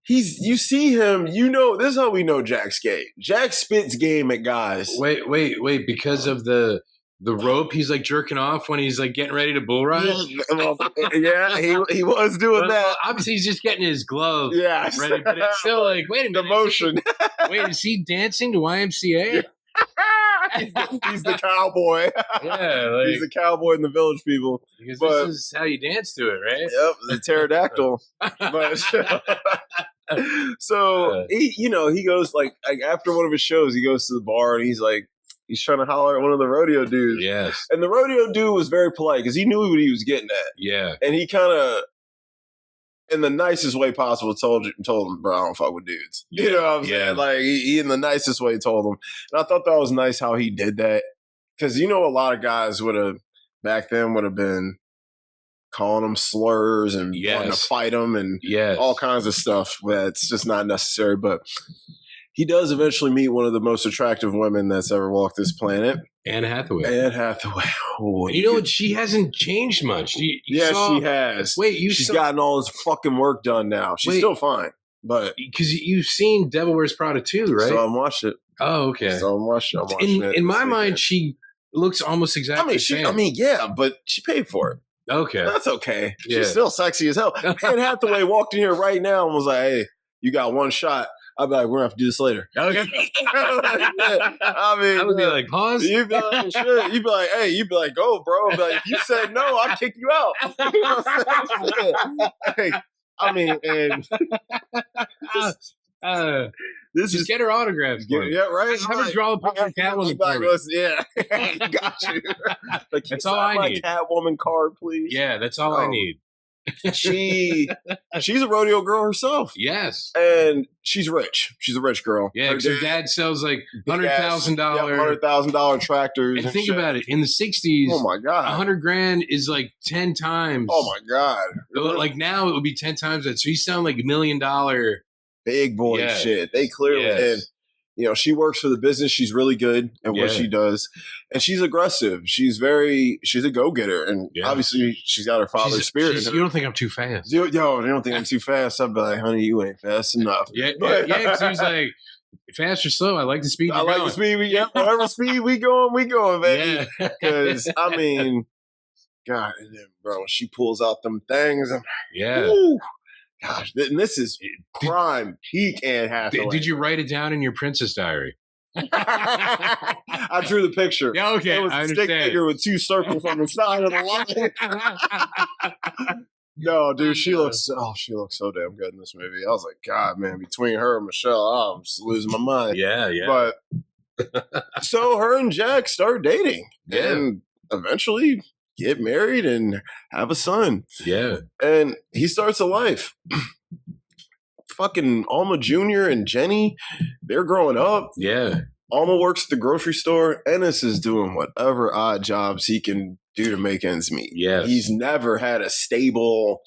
you see him, this is how we know Jack's gay. Jack spits game at guys.
Wait, because of the rope, he's like jerking off when he's like getting ready to bull ride.
Yeah, he was doing that.
Obviously, he's just getting his glove
ready,
but it's still like, wait a minute,
the motion.
Wait, is he dancing to YMCA?
He's the cowboy.
Yeah,
he's the cowboy in the Village People.
Because this is how you dance to it, right?
Yep, the pterodactyl. So he goes like after one of his shows, he goes to the bar and he's trying to holler at one of the rodeo dudes.
Yes.
And the rodeo dude was very polite because he knew what he was getting at.
Yeah.
And he kind of, in the nicest way possible, told him, bro, I don't fuck with dudes. You know what I'm saying? Like, he in the nicest way told him. And I thought that was nice how he did that. Because, a lot of guys back then would have been calling them slurs and wanting to fight them and all kinds of stuff. That's just not necessary. But he does eventually meet one of the most attractive women that's ever walked this planet.
Anne Hathaway.
Oh,
she hasn't changed much.
She has.
Wait,
she's gotten all this fucking work done now. She's still fine. But
because you've seen Devil Wears Prada 2, right?
So I'm watching it.
Oh, okay.
So I'm watching it.
In my mind, she looks almost exactly the same.
But she paid for it.
Okay.
That's okay. She's still sexy as hell. Anne Hathaway walked in here right now and was like, hey, you got one shot. I'd be like, we're going to have to do this later.
Okay. I would be like, pause.
You'd be like, shit. You'd be like, hey, you'd be like, go, bro. I'd be like, if you said no, I'd kick you out. You know what I'm saying? Hey, this
just
is
get her autograph.
Yeah, right.
Have her draw a picture of Catwoman.
Yeah, got you. Like,
that's all I need.
Catwoman card, please.
Yeah, that's all I need.
She's a rodeo girl herself.
Yes,
and she's rich. She's a rich girl.
Yeah, because her dad sells like
$100,000 tractors.
And think about it, in the '60s,
oh my god,
$100,000 is like 10 times.
Oh my god,
like now it would be 10 times that. So you sound like $1 million
big boy shit. They clearly and. She works for the business. She's really good at what she does. And she's aggressive. She's a go-getter. And obviously she's got her father's spirit.
You don't think I'm too fast.
Yo, you don't think I'm too fast. I'd be like, honey, you ain't fast enough.
Yeah, because he was like, fast or slow, I like the speed you're going.
The speed whatever speed we going, baby. Because, God, bro, she pulls out them things. Woo. Gosh, and this is prime peak Anne Hathaway.
Did you write it down in your princess diary?
I drew the picture.
Yeah, okay,
it was a stick figure with 2 circles on the side of the line. No, dude, she looks so damn good in this movie. I was like, God, man, between her and Michelle, I'm just losing my mind.
Yeah.
But so her and Jack start dating, and eventually get married and have a son.
Yeah. And
he starts a life. Fucking Alma Jr. and Jenny, they're growing up.
Yeah.
Alma works at the grocery store. Ennis is doing whatever odd jobs he can do to make ends meet.
Yes.
He's never had a stable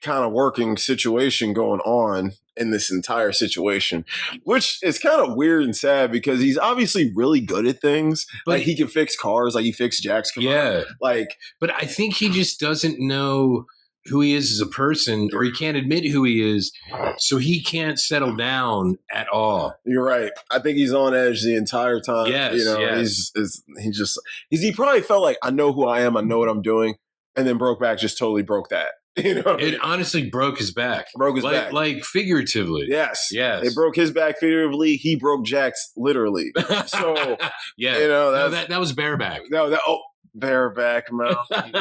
kind of working situation going on in this entire situation, which is kind of weird and sad because he's obviously really good at things. But like he can fix cars, like he fixed Jack's car.
Yeah.
But
I think he just doesn't know who he is as a person, or he can't admit who he is, so he can't settle down at all.
You're right. I think he's on edge the entire time.
Yes,
he probably felt like, I know who I am, I know what I'm doing, and then Brokeback just totally broke that.
It honestly broke his back.
Back.
Like figuratively.
Yes. It broke his back figuratively. He broke Jack's literally. So,
that was bareback.
Bareback Mountain.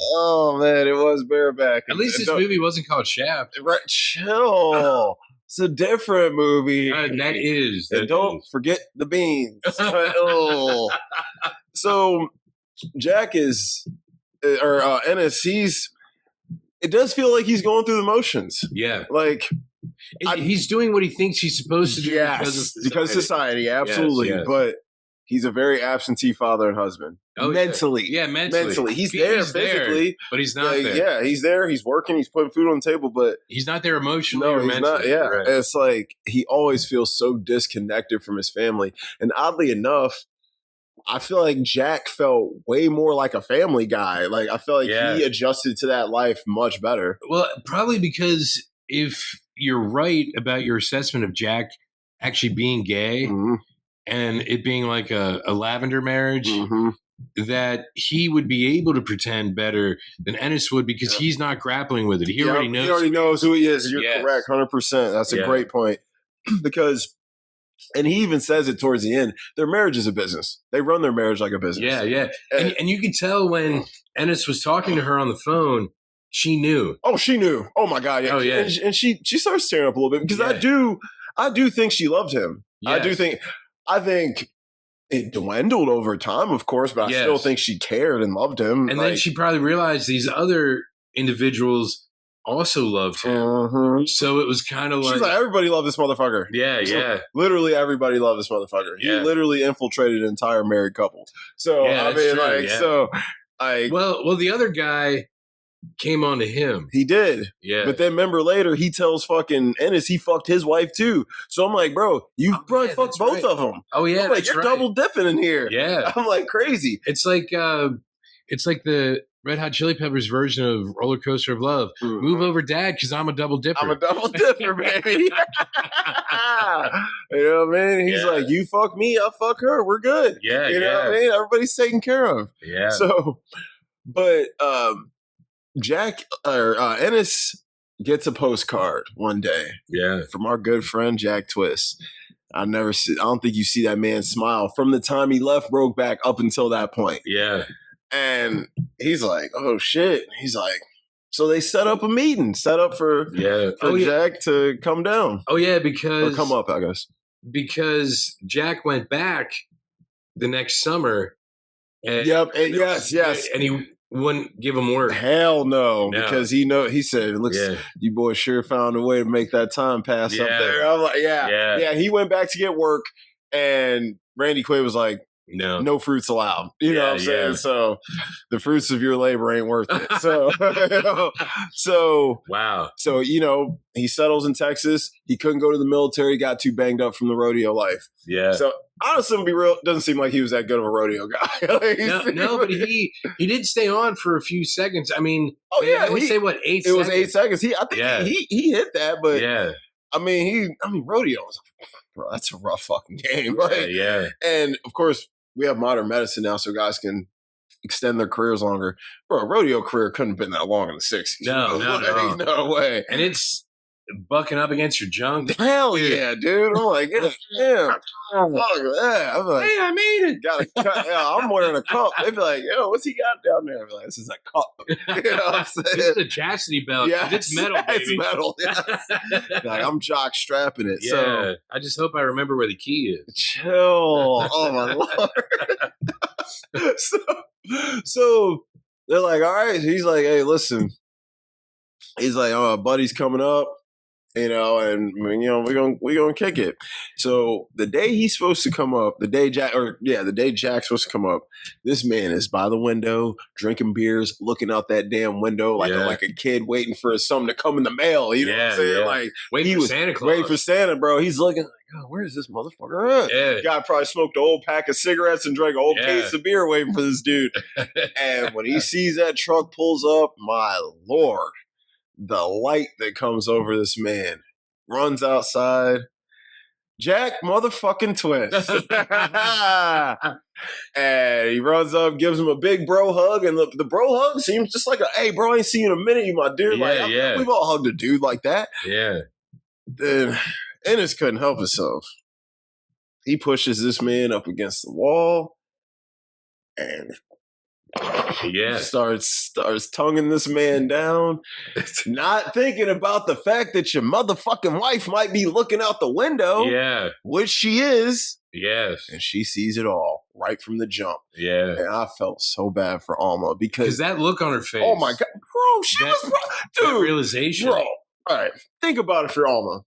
Oh, man, it was bareback.
At least this movie wasn't called Shaft.
Right, chill. It's a different movie.
That is.
And don't forget the beans. Oh. So Jack is, or Ennis, it does feel like he's going through the motions.
Yeah.
Like,
he's doing what he thinks he's supposed to do
because society. Absolutely.
Yes.
But he's a very absentee father and husband. Mentally.
Yeah, mentally.
He's there physically.
There, but he's not there.
Yeah, he's there. He's working. He's putting food on the table, but
he's not there emotionally or mentally.
Not, yeah. Right. It's like he always feels so disconnected from his family. And oddly enough, I feel like Jack felt way more like a family guy. Like, I feel like he adjusted to that life much better.
Well, probably because if you're right about your assessment of Jack actually being gay and it being like a lavender marriage, that he would be able to pretend better than Ennis would because he's not grappling with it. He already knows.
He already knows who he is. You're correct, 100%. That's a great point. Because, and he even says it towards the end, their marriage is a business. They run their marriage like a business.
Yeah. And you could tell when Ennis was talking to her on the phone, she knew.
Oh, she knew. Oh my God. Yeah.
Oh, yeah.
And she starts tearing up a little bit because I do think she loved him. Yes. I think it dwindled over time, of course, but I still think she cared and loved him.
And then she probably realized these other individuals also loved him. So it was kind of like...
She's like, everybody loved this motherfucker.
Yeah.
Literally everybody loved this motherfucker. He literally infiltrated an entire married couple. So,
Well, the other guy came on to him.
He did.
Yeah.
But then remember later, he tells fucking Ennis he fucked his wife too. So I'm like, bro, you probably fucked both of them.
Oh, yeah.
I'm like, you're double dipping in here.
Yeah.
I'm like, crazy.
It's like the Red Hot Chili Peppers version of Roller Coaster of Love. Move over, Dad, because I'm a double dipper.
I'm a double dipper, baby. You know what I mean? He's like, you fuck me, I fuck her. We're good.
Yeah,
you know what I mean? Everybody's taken care of.
Yeah.
So, but Jack or Ennis gets a postcard one day.
Yeah.
From our good friend Jack Twist. I don't think you see that man smile from the time he left Brokeback up until that point.
Yeah.
And he's like, oh shit. He's like, so they set up a meeting, for Jack to come down.
Oh yeah, because
or come up, I guess.
Because Jack went back the next summer. And
yes.
And he wouldn't give him work.
Hell no. Because he said, it looks you boys sure found a way to make that time pass up there. I'm like, yeah. He went back to get work and Randy Quaid was like, no fruits allowed. You know what I'm saying? So the fruits of your labor ain't worth it. So
wow.
So, he settles in Texas. He couldn't go to the military, got too banged up from the rodeo life.
Yeah.
So honestly, to be real, doesn't seem like he was that good of a rodeo guy.
no, but he did stay on for a few seconds. I mean, I would say 8 seconds.
It was 8 seconds. I think he hit that, but I mean rodeo is, bro, that's a rough fucking game. And of course, we have modern medicine now, so guys can extend their careers longer. Bro, a rodeo career couldn't have been that long in the 60s. No way.
And it's bucking up against your junk.
Hell yeah, dude. I'm like, damn. Fuck that. I'm like,
hey, I made it.
I'm wearing a cup. They'd be like, yo, what's he got down there? I'd be like, this is a cup. You know what I'm saying?
This is a chastity belt. Yeah, it's metal, baby.
It's metal. Yes. Like, I'm jock strapping it.
Yeah.
So
I just hope I remember where the key is.
Chill. Oh, my Lord. So they're like, all right. He's like, hey, listen. He's like, oh, buddy's coming up. And we're gonna kick it. So the day he's supposed to come up, the day Jack's supposed to come up, this man is by the window drinking beers, looking out that damn window like a kid waiting for something to come in the mail. You know what I'm saying?
Yeah.
Like
waiting for Santa Claus.
Waiting for Santa, bro. He's looking like, oh, where is this motherfucker at?
Yeah.
Guy probably smoked an old pack of cigarettes and drank a whole case of beer waiting for this dude. And when he sees that truck pulls up, my Lord. The light that comes over this man runs outside. Jack motherfucking Twist. And he runs up, gives him a big bro hug. And the bro hug seems just like hey, bro, I ain't seen you in a minute, you my dude. We've all hugged a dude like that.
Yeah.
Then Ennis couldn't help himself. He pushes this man up against the wall and
Yeah.
Starts tonguing this man down, not thinking about the fact that your motherfucking wife might be looking out the window.
Yeah.
Which she is.
Yes.
And she sees it all right from the jump.
Yeah.
And I felt so bad for Alma because
that look on her face.
Oh my God. Bro, dude.
Realization.
Bro. All right. Think about it for Alma.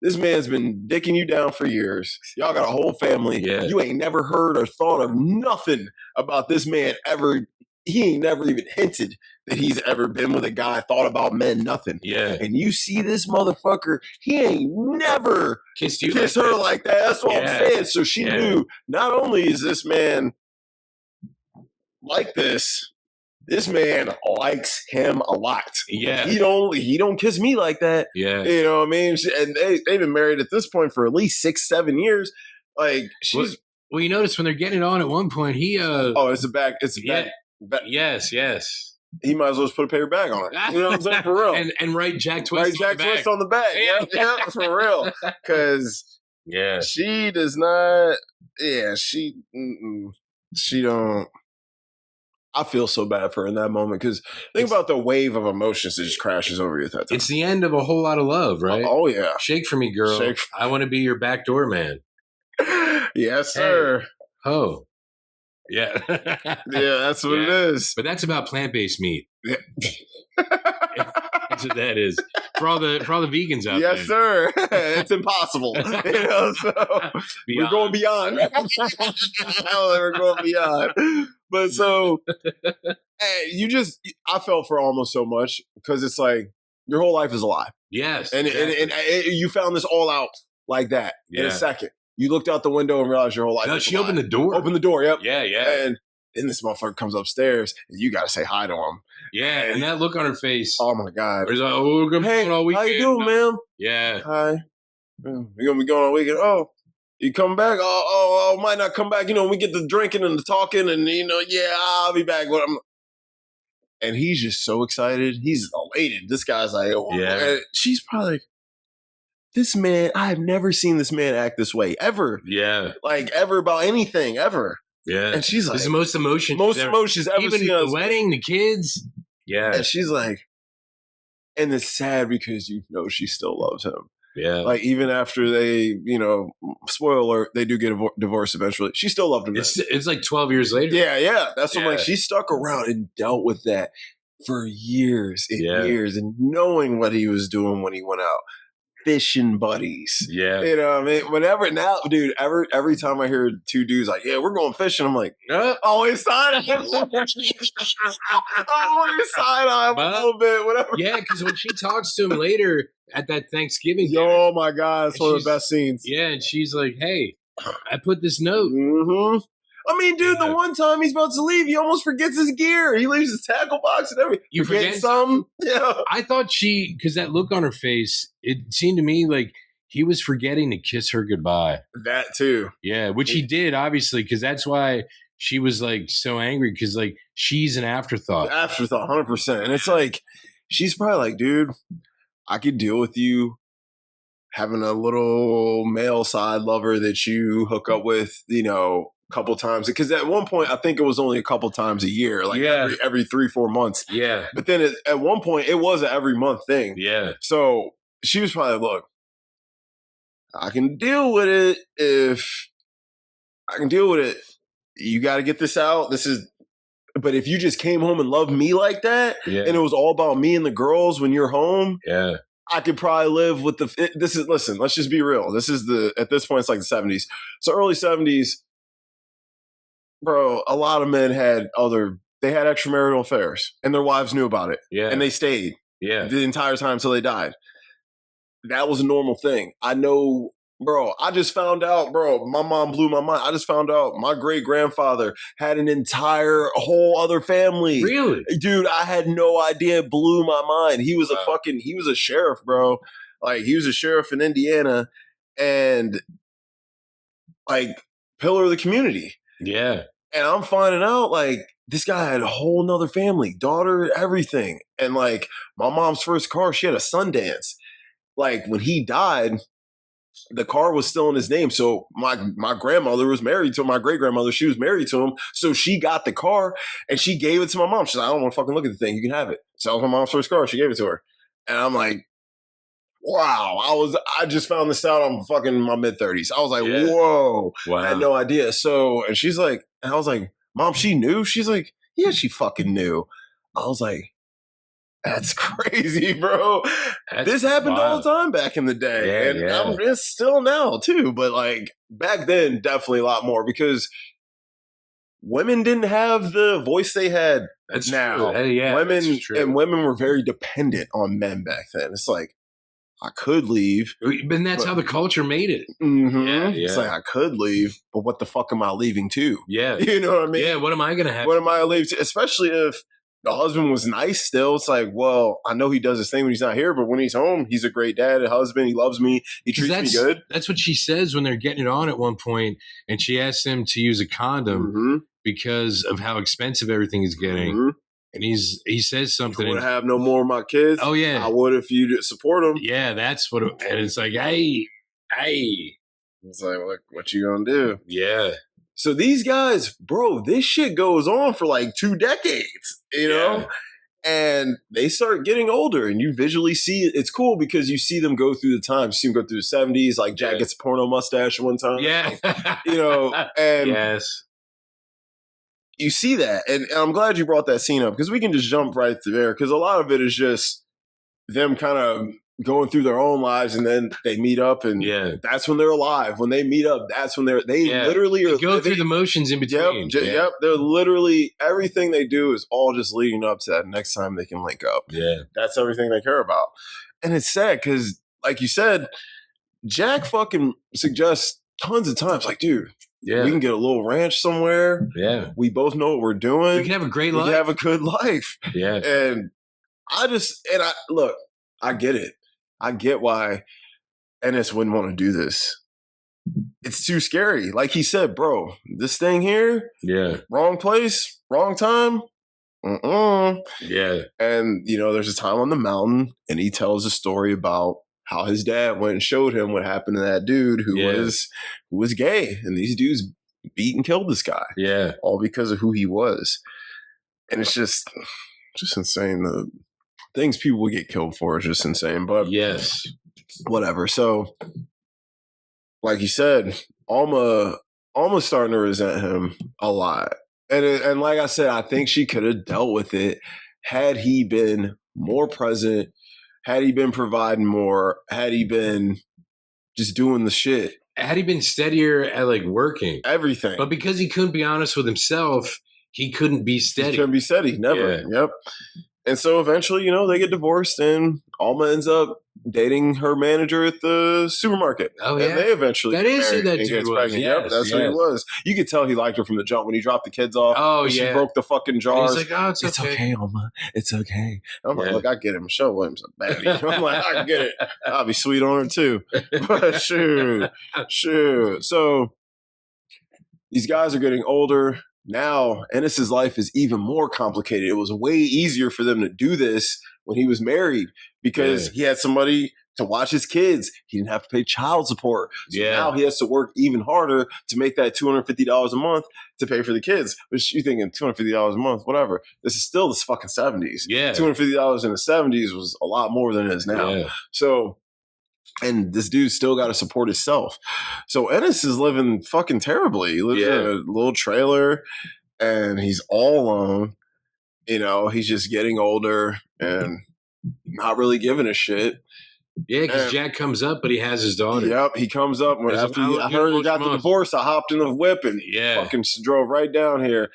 This man's been dicking you down for years. Y'all got a whole family.
Yeah.
You ain't never heard or thought of nothing about this man ever. He ain't never even hinted that he's ever been with a guy, thought about men, nothing.
Yeah.
And you see this motherfucker, he ain't never
kissed
her like that. That's what I'm saying. So she knew not only is this man like this man likes him a lot.
Yeah.
He don't kiss me like that.
Yeah.
You know what I mean? And they've been married at this point for at least 6-7 years. Like she's
well, you notice when they're getting it on at one point, he
it's a back.
Yes.
He might as well just put a paper bag on it. You know what I'm saying? For real.
and write Jack Twist
on the back. Yeah, for real. Because she does not. Yeah, she don't. I feel so bad for her in that moment because think about the wave of emotions that just crashes over you at that time.
It's the end of a whole lot of love, right?
Oh yeah.
Shake for me, girl. I want to be your backdoor man.
Yes, sir.
Hey. Oh. Yeah.
Yeah, that's what it is.
But that's about plant-based meat.
Yeah.
That's what that is. For all the vegans out there.
Yes, sir. It's impossible. So we're going beyond. We're going beyond. But so I felt for almost so much because it's like your whole life is a lie.
Yes.
And you found this all out like that in a second. You looked out the window and realized your whole life.
No, she opened the door.
Opened the door, yep.
Yeah.
And then this motherfucker comes upstairs and you got to say hi to him.
Yeah, and that look on her face.
Oh my God.
Like, oh, good
hey,
all weekend.
How you doing, ma'am?
Yeah.
Hi. We're going to be going all weekend. Oh, you come back? Oh, might not come back. You know, we get the drinking and the talking and, I'll be back. And he's just so excited. He's elated. This guy's like, and she's probably like, this man, I have never seen this man act this way, ever.
Yeah.
Like, ever about anything, ever.
Yeah.
And she's like,
this is the most emotions
ever
even
seen.
The wedding, the kids. Yeah.
And she's like, and it's sad because she still loves him.
Yeah.
Like, even after they, spoiler alert, they do get a divorce eventually. She still loved him.
It's like 12 years later.
Yeah. That's what I'm like. She stuck around and dealt with that for years and years and knowing what he was doing when he went out. Fishing buddies.
Yeah.
You know what I mean? Whenever now, dude, every time I hear two dudes like, yeah, we're going fishing, I'm like, always side eye. Always side eye a little bit, whatever.
Yeah, because when she talks to him later at that Thanksgiving
dinner, oh my God, it's one of the best scenes.
Yeah, and she's like, hey, I put this note.
Mm-hmm. I mean, dude, the one time he's about to leave, he almost forgets his gear. He leaves his tackle box and everything.
You forget
something? Yeah.
I thought because that look on her face, it seemed to me like he was forgetting to kiss her goodbye.
That too.
Yeah, which he did, obviously, because that's why she was like so angry because like she's an afterthought.
100%. And it's like, she's probably like, dude, I could deal with you having a little male side lover that you hook up with, couple times, because at one point I think it was only a couple times a year, like every 3-4 months.
Yeah.
But then at one point it was an every month thing.
Yeah.
So she was probably, look, I can deal with it You got to get this out. But if you just came home and loved me like that, and it was all about me and the girls when you're home, I could probably live with listen, let's just be real. At this point, it's like the 70s. So early 70s, bro, a lot of men had extramarital affairs and their wives knew about it. Yeah. And they stayed the entire time until they died. That was a normal thing. I know, bro, I just found out, my mom blew my mind. I just found out my great-grandfather had an entire whole other family.
Really?
Dude, I had no idea. It blew my mind. He was he was a sheriff, bro. Like, he was a sheriff in Indiana and like pillar of the community.
Yeah.
And I'm finding out, like, this guy had a whole nother family, daughter, everything. And, like, my mom's first car, she had a Sundance. Like, when he died, the car was still in his name. So my grandmother was married to him. My great grandmother, she was married to him. So she got the car and she gave it to my mom. She's like, I don't want to fucking look at the thing. You can have it. So that was my mom's first car. She gave it to her. And I'm like, wow. I just found this out. I'm fucking in my mid-30s. I was like, whoa. Wow. I had no idea. So, and she's like, and I was like, Mom, she knew? She's like, yeah, she fucking knew. I was like, that's crazy, bro. This happened all the time back in the day. And it's still now, too. But, like, back then, definitely a lot more because women didn't have the voice they had now. Women were very dependent on men back then. It's like, I could leave.
And that's how the culture made it.
Mm-hmm. It's like, I could leave, but what the fuck am I leaving to?
Yeah.
You know what I mean?
Yeah, what am I going to have?
What am I leaving to? Especially if the husband was nice still. It's like, well, I know he does his thing when he's not here, but when he's home, he's a great dad, a husband. He loves me. He treats me good.
That's what she says when they're getting it on at one point, and she asks him to use a condom because of how expensive everything is getting. Mm-hmm. And he says something.
I would have no more of my kids.
Oh, yeah.
I would if you support them.
Yeah, that's what and it's like, hey.
It's like, what you gonna do?
Yeah.
So these guys, bro, this shit goes on for like 2 decades, you know? And they start getting older and you visually see it. It's cool because you see them go through the times. You see them go through the 70s, like Jack gets a porno mustache one time.
Yeah.
You know, and
yes.
You see that. And I'm glad you brought that scene up because we can just jump right there because a lot of it is just them kind of going through their own lives and then they meet up and that's when they're alive. When they meet up, that's when they literally
are go through the motions in between.
Yep. They're literally everything they do is all just leading up to that next time they can link up.
Yeah.
That's everything they care about. And it's sad because, like you said, Jack fucking suggests tons of times, like, dude, we can get a little ranch somewhere.
Yeah.
We both know what we're doing.
We can have a great life.
We can have a good life.
Yeah.
And I get it. I get why Ennis wouldn't want to do this. It's too scary. Like he said, bro, this thing here, wrong place, wrong time.
Yeah.
And, you know, there's a time on the mountain and he tells a story about how his dad went and showed him what happened to that dude who was gay. And these dudes beat and killed this guy.
Yeah.
All because of who he was. And it's just insane. The things people would get killed for is just insane. But whatever. So, like you said, Alma's starting to resent him a lot. And like I said, I think she could have dealt with it had he been more present, had he been providing more, had he been just doing the shit.
Had he been steadier at like working.
Everything.
But because he couldn't be honest with himself, he couldn't be steady.
He couldn't be steady. Never. Yeah. Yep. And so eventually, you know, they get divorced and Alma ends up dating her manager at the supermarket.
Oh, yeah.
And they eventually
that is who that dude was.
Yep, that's who he was. You could tell he liked her from the jump when he dropped the kids off.
Oh,
She broke the fucking jars.
And he's like, oh, it's okay,
Alma. It's okay. I'm like, look, I get it. Michelle Williams a baddie. I'm like, I get it. I'll be sweet on her too. But shoot. So these guys are getting older. Now, Ennis's life is even more complicated. It was way easier for them to do this when he was married because he had somebody to watch his kids. He didn't have to pay child support. So now he has to work even harder to make that $250 a month to pay for the kids. Which you're thinking $250 a month, whatever. This is still the fucking 70s.
Yeah.
$250 in the 70s was a lot more than it is now.
Yeah.
So, and this dude still got to support himself. So Ennis is living fucking terribly. He lives in a little trailer and he's all alone. You know, he's just getting older and not really giving a shit.
Yeah, because Jack comes up, but he has his daughter.
Yep, he comes up. After I heard he got the divorce, I hopped in the whip and fucking drove right down here.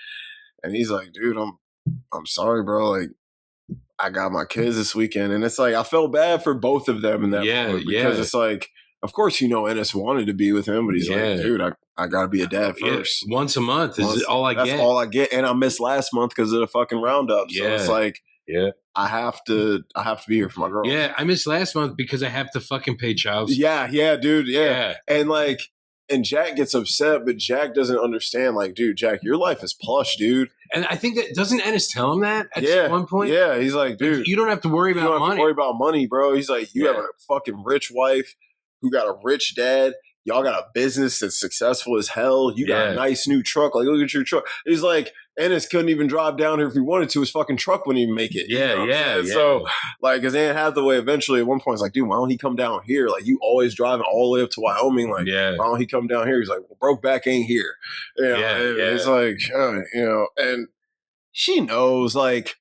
And he's like, dude, I'm sorry, bro. Like, I got my kids this weekend. And it's like, I felt bad for both of them in that moment. Because it's like, of course, you know, Ennis wanted to be with him, but he's like, dude, I got to be a dad first.
Once a month is all I get.
That's all I get. And I missed last month because of the fucking roundup. So it's like, I have to be here for my girl.
Yeah, I missed last month because I have to fucking pay child support.
Yeah, dude. Yeah. And Jack gets upset, but Jack doesn't understand. Like, dude, Jack, your life is plush, dude.
And I think that doesn't Ennis tell him that at one point?
Yeah, he's like, dude,
you don't have to worry about money.
Worry about money, bro. He's like, you have a fucking rich wife. who got a rich dad. Y'all got a business that's successful as hell. You got a nice new truck. Like, look at your truck. He's like, Ennis couldn't even drive down here if he wanted to. His fucking truck wouldn't even make it.
Yeah.
So, like, his Anne Hathaway eventually at one point was like, dude, why don't he come down here? Like, you always driving all the way up to Wyoming. Like, why don't he come down here? He's like, well, Brokeback ain't here. It's like, and she knows, like,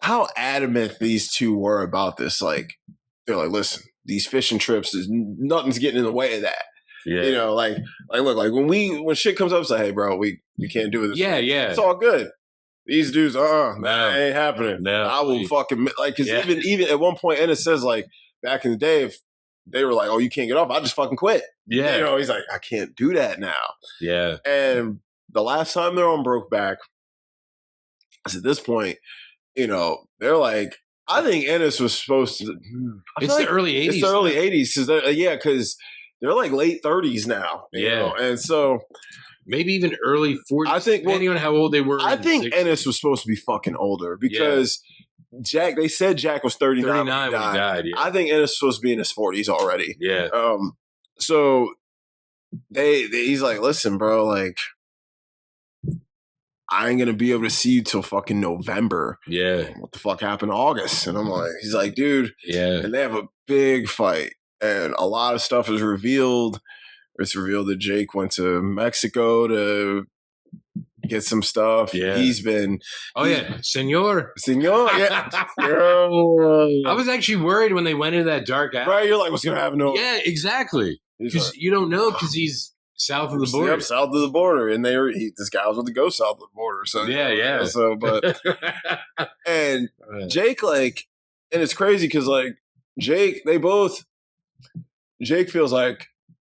how adamant these two were about this. Like, they're like, listen, these fishing trips, nothing's getting in the way of that. Yeah. Like look, like when shit comes up, say, hey, bro, we can't do this. Yeah. It's all good. These dudes, that ain't happening. No, I will fucking, like, because even at one point, Ennis says, like, back in the day, if they were like, oh, you can't get off, I just fucking quit. Yeah. He's like, I can't do that now. Yeah. And the last time they're on Brokeback, at this point, they're like, I think Ennis was supposed to.
It's the early 80s.
It's the early 80s. Because they're like late 30s now. And so.
Maybe even early 40s,
I think,
depending on how old they were.
I think Ennis was supposed to be fucking older because they said Jack was 39 when he died. I think Ennis was supposed to be in his 40s already. Yeah. So he's like, listen, bro, like, I ain't gonna be able to see you till fucking November. Yeah. What the fuck happened in August? And I'm like, he's like, dude. Yeah. And they have a big fight, and a lot of stuff is revealed. It's revealed that Jake went to Mexico to get some stuff. Yeah.
Senor.
Yeah.
I was actually worried when they went into that dark alley.
Right, you're like, what's gonna happen to him?
Yeah, exactly. Because you don't know, because he's south of the border.
Yep, south of the border. And this guy was about to go south of the border. So yeah. So, but and Jake, like, and it's crazy because, like, Jake feels like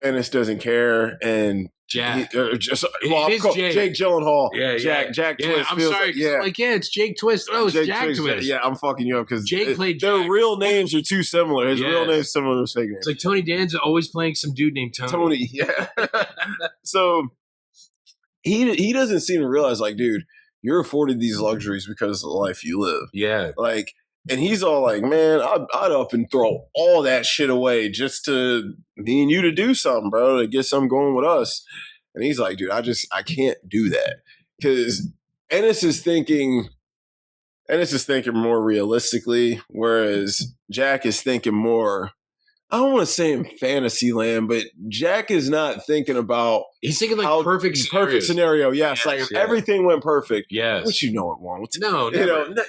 Ennis doesn't care, and
Jake
Gyllenhaal. Yeah, Jack Twist.
I'm sorry. It's Jake Twist. Oh, it's Jack Twist.
Yeah, I'm fucking you up because
Jake played
their real names are too similar. His real name's similar to his fake name.
It's like Tony Danza always playing some dude named Tony.
Tony, yeah. So he doesn't seem to realize, like, dude, you're afforded these luxuries because of the life you live. Yeah. Like, and he's all like, man, I'd up and throw all that shit away just to me and you to do something, bro, to get something going with us. And he's like, dude, I can't do that. Because Ennis is thinking more realistically, whereas Jack is thinking more, I don't want to say in fantasy land, but Jack is not thinking about.
He's thinking like perfect
scenario. Yes, like if everything went perfect.
Yes,
which it won't.
No,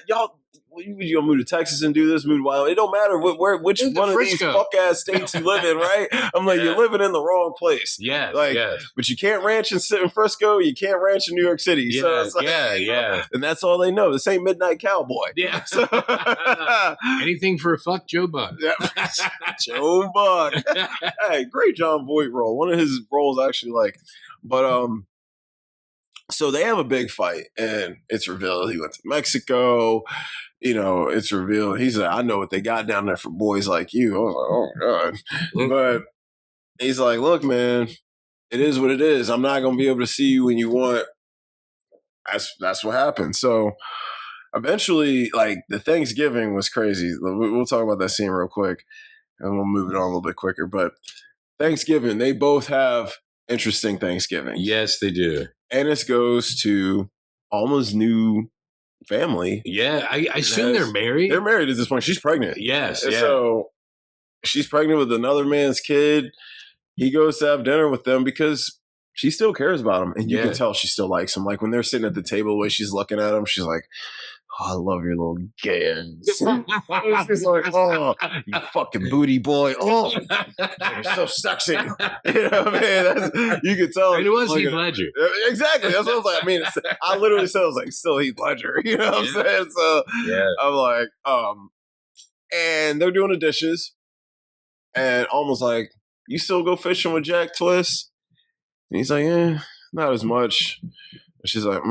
y'all. You gonna move to Texas and do this, move to Wyoming. It don't matter which one of these fuck ass states you live in, right? I'm like, you're living in the wrong place. Yeah, like, but you can't ranch in Frisco. You can't ranch in New York City.
Yeah,
so it's like, and that's all they know. This ain't Midnight Cowboy.
Yeah. So, anything for a fuck, Joe Buck.
Joe Buck. Hey, great John Voight role. One of his roles actually, like, but so they have a big fight, and it's revealed he went to Mexico. It's revealed. He's like, I know what they got down there for boys like you. I was like, oh, God. But he's like, look, man, it is what it is. I'm not going to be able to see you when you want. That's what happened. So eventually, like, the Thanksgiving was crazy. We'll talk about that scene real quick, and we'll move it on a little bit quicker. But Thanksgiving, they both have interesting Thanksgiving.
Yes, they do.
Ennis goes to Alma's new family.
Yeah, I assume they're married.
They're married at this point. She's pregnant.
Yes.
And so she's pregnant with another man's kid. He goes to have dinner with them because she still cares about him. And you can tell she still likes him. Like when they're sitting at the table, the way she's looking at him, she's like, oh, I love your little gans. She's like, oh, you fucking booty boy. Oh, you're so sexy. You know what I mean? You could tell.
And it was Heath Ledger.
Exactly. That's what I was like. I mean, I literally said, I was like, still Heath Ledger. You know what I'm saying? So I'm like, and they're doing the dishes. And almost like, you still go fishing with Jack Twist? And he's like, not as much. And she's like,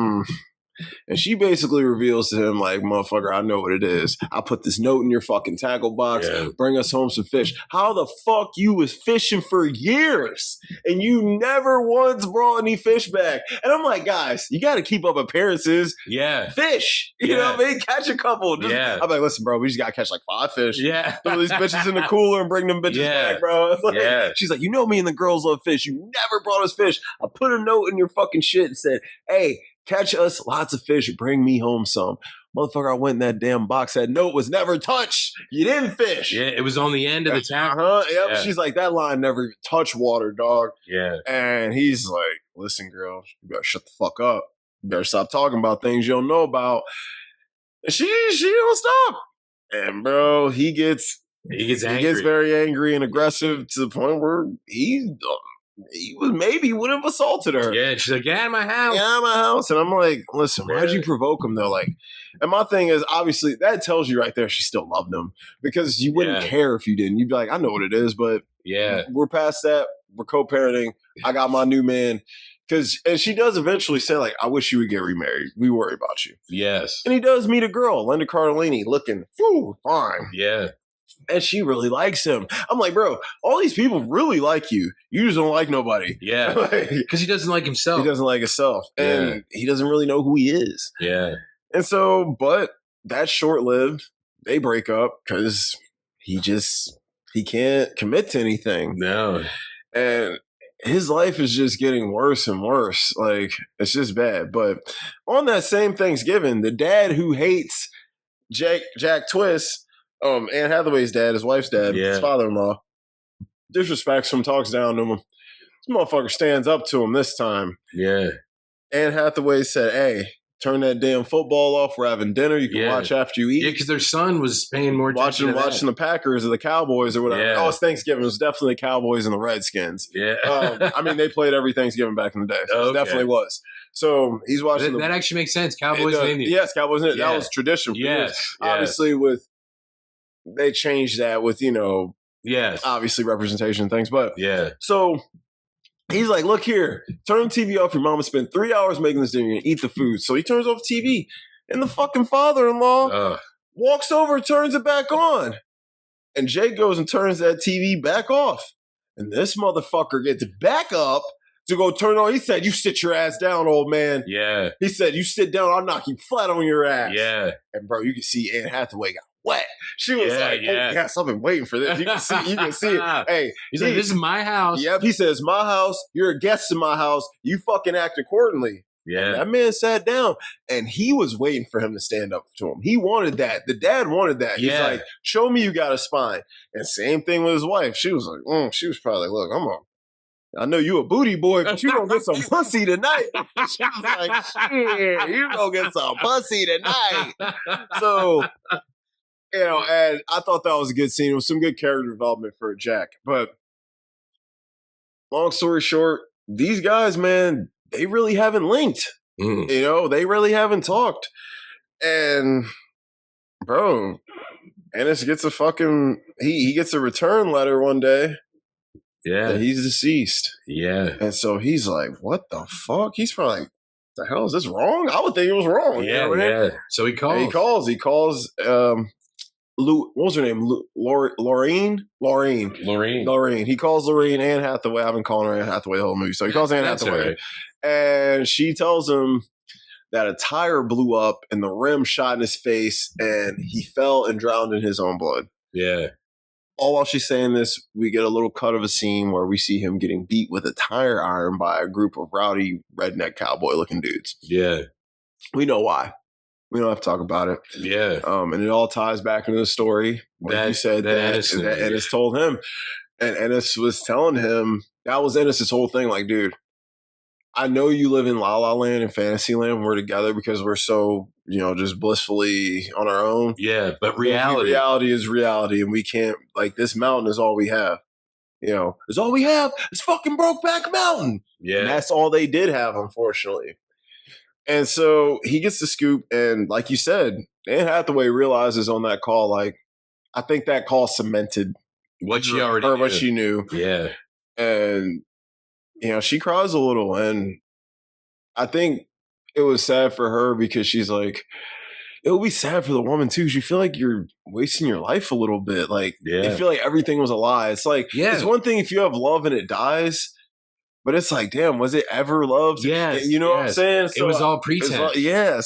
And she basically reveals to him, like, motherfucker, I know what it is. I put this note in your fucking tackle box. Yeah. Bring us home some fish. How the fuck you was fishing for years and you never once brought any fish back? And I'm like, guys, you got to keep up appearances.
Yeah.
Fish. You know what I mean? Catch a couple. I'm like, listen, bro, we just got to catch like 5 fish.
Yeah.
Throw these bitches in the cooler and bring them bitches back, bro. Like, she's like, you know me and the girls love fish. You never brought us fish. I put a note in your fucking shit and said, hey, catch us lots of fish. Bring me home some. Motherfucker, I went in that damn box. That note was never touched. You didn't fish.
Yeah, it was on the end of the tackle.
Yep. Yeah. She's like, that line never even touched water, dog.
Yeah.
And he's like, listen, girl, you better shut the fuck up. You better stop talking about things you don't know about. And she don't stop. And bro, he gets angry. He gets very angry and aggressive to the point where he would have assaulted her.
Yeah, she's like, get out of my house.
Get out of my house. And I'm like, listen, why'd you provoke him though? Like, and my thing is, obviously, that tells you right there she still loved him. Because you wouldn't care if you didn't. You'd be like, I know what it is, but we're past that. We're co-parenting. I got my new man. And she does eventually say, like, I wish you would get remarried. We worry about you.
Yes.
And he does meet a girl, Linda Cardellini, looking fine.
Yeah.
And she really likes him. I'm like, bro, all these people really like you. You just don't like nobody.
Yeah. Because he doesn't like himself.
He doesn't like himself. And he doesn't really know who he is.
Yeah.
And so, but that's short-lived. They break up because he can't commit to anything.
No.
And his life is just getting worse and worse. Like, it's just bad. But on that same Thanksgiving, the dad who hates Jack Twist, Anne Hathaway's dad, his wife's dad, his father-in-law, disrespects him, talks down to him. This motherfucker stands up to him this time.
Yeah.
Anne Hathaway said, hey, turn that damn football off. We're having dinner. You can watch after you eat.
Yeah, because their son was paying more attention
watching the Packers or the Cowboys or whatever. Yeah. Oh, it's Thanksgiving. It was definitely the Cowboys and the Redskins.
Yeah.
I mean, they played every Thanksgiving back in the day. So it definitely was. So he's watching.
That actually makes sense. Cowboys and Indians.
Yes, Cowboys and Indians. That was tradition for years. Obviously, they changed that with, obviously representation things. But so he's like, look here, turn the TV off. Your mama spent 3 hours making this dinner. You're gonna eat the food. So he turns off the TV. And the fucking father-in-law walks over, turns it back on. And Jake goes and turns that TV back off. And this motherfucker gets back up to go turn on. He said, you sit your ass down, old man. Yeah. He said, you sit down, I'll knock you flat on your ass. Yeah. And bro, you can see Anne Hathaway got wet. She was like, oh, yes, I've been waiting for this. You can see it. Hey.
He's like, this is my house.
Yep. He says, my house. You're a guest in my house. You fucking act accordingly. Yeah. And that man sat down and he was waiting for him to stand up to him. He wanted that. The dad wanted that. He's like, show me you got a spine. And same thing with his wife. She was like, she was probably like, look, I know you a booty boy, but you gonna get some pussy tonight. She was like, yeah, you gonna get some pussy tonight. So, and I thought that was a good scene. It was some good character development for Jack. But long story short, these guys, man, they really haven't linked. They really haven't talked. And bro, Ennis gets he gets a return letter one day. Yeah. That he's deceased. Yeah. And so he's like, what the fuck? He's probably like, the hell is this wrong? I would think it was wrong.
Yeah, yeah. So he calls.
He calls what was her name? Lorraine. He calls Lorraine Anne Hathaway. I've been calling her Anne Hathaway the whole movie. So he calls Anne Hathaway. Right. And she tells him that a tire blew up and the rim shot in his face and he fell and drowned in his own blood. Yeah. All while she's saying this, we get a little cut of a scene where we see him getting beat with a tire iron by a group of rowdy redneck cowboy looking dudes. Yeah. We know why. We don't have to talk about it. Yeah. And it all ties back into the story. Like you said that Ennis told him. And Ennis was telling him, that was Ennis' whole thing. Like, dude, I know you live in La La Land and Fantasyland when we're together because we're so, just blissfully on our own. Yeah, but reality is reality, and we can't, like, this mountain is all we have. It's all we have. It's fucking Brokeback Mountain. Yeah. And that's all they did have, unfortunately. And so he gets the scoop, and like you said, Anne Hathaway realizes on that call, like, I think that call cemented
what she already knew.
What she knew. Yeah. And she cries a little, and I think it was sad for her because she's like, it would be sad for the woman too. You feel like you're wasting your life a little bit. Like, you feel like everything was a lie. It's like, it's one thing if you have love and it dies, but it's like, damn, was it ever love?
Yes.
You know what I'm saying?
So it was all pretense.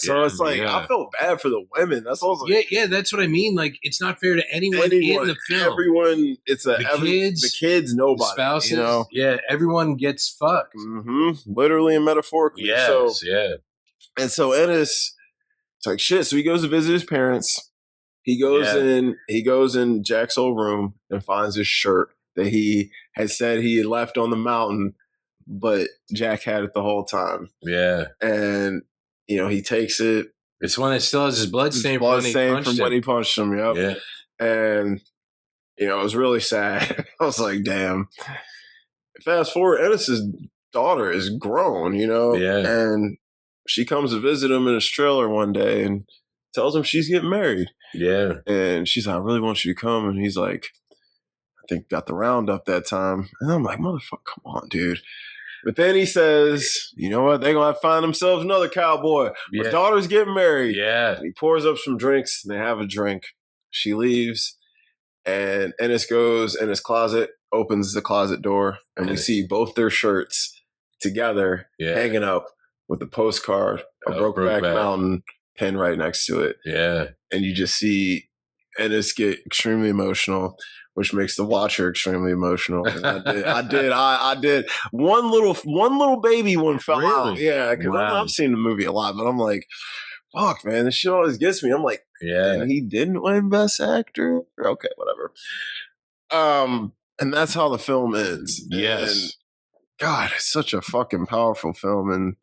So it's like, I felt bad for the women. That's all.
Like, that's what I mean. Like, it's not fair to anyone in the film.
Everyone, the kids, nobody. The
spouses.
You know?
Yeah, everyone gets fucked.
Mm-hmm. Literally and metaphorically.
Yes,
And so Ennis, it's like, shit. So he goes to visit his parents. He goes in Jack's old room and finds his shirt that he had said he had left on the mountain, but Jack had it the whole time. Yeah. And, he takes it.
It's one that still has his blood stain from
when he punched him. Yep. Yeah. And, it was really sad. I was like, damn. Fast forward, Ennis's daughter is grown, and she comes to visit him in his trailer one day and tells him she's getting married. Yeah. And she's like, I really want you to come. And he's like, I think got the roundup that time. And I'm like, motherfucker, come on, dude. But then he says, you know what? They're going to have to find themselves another cowboy. Yeah. My daughter's getting married. Yeah. And he pours up some drinks and they have a drink. She leaves and Ennis goes in his closet, opens the closet door, and we see both their shirts together hanging up with the postcard of Brokeback Mountain pinned right next to it. Yeah. And you just see Ennis get extremely emotional, which makes the watcher extremely emotional. I did. One little baby one fell out. Yeah, because I've seen the movie a lot, but I'm like, fuck, man, this shit always gets me. I'm like, and he didn't win Best Actor? Okay, whatever. And that's how the film ends. Yes. And God, it's such a fucking powerful film. And,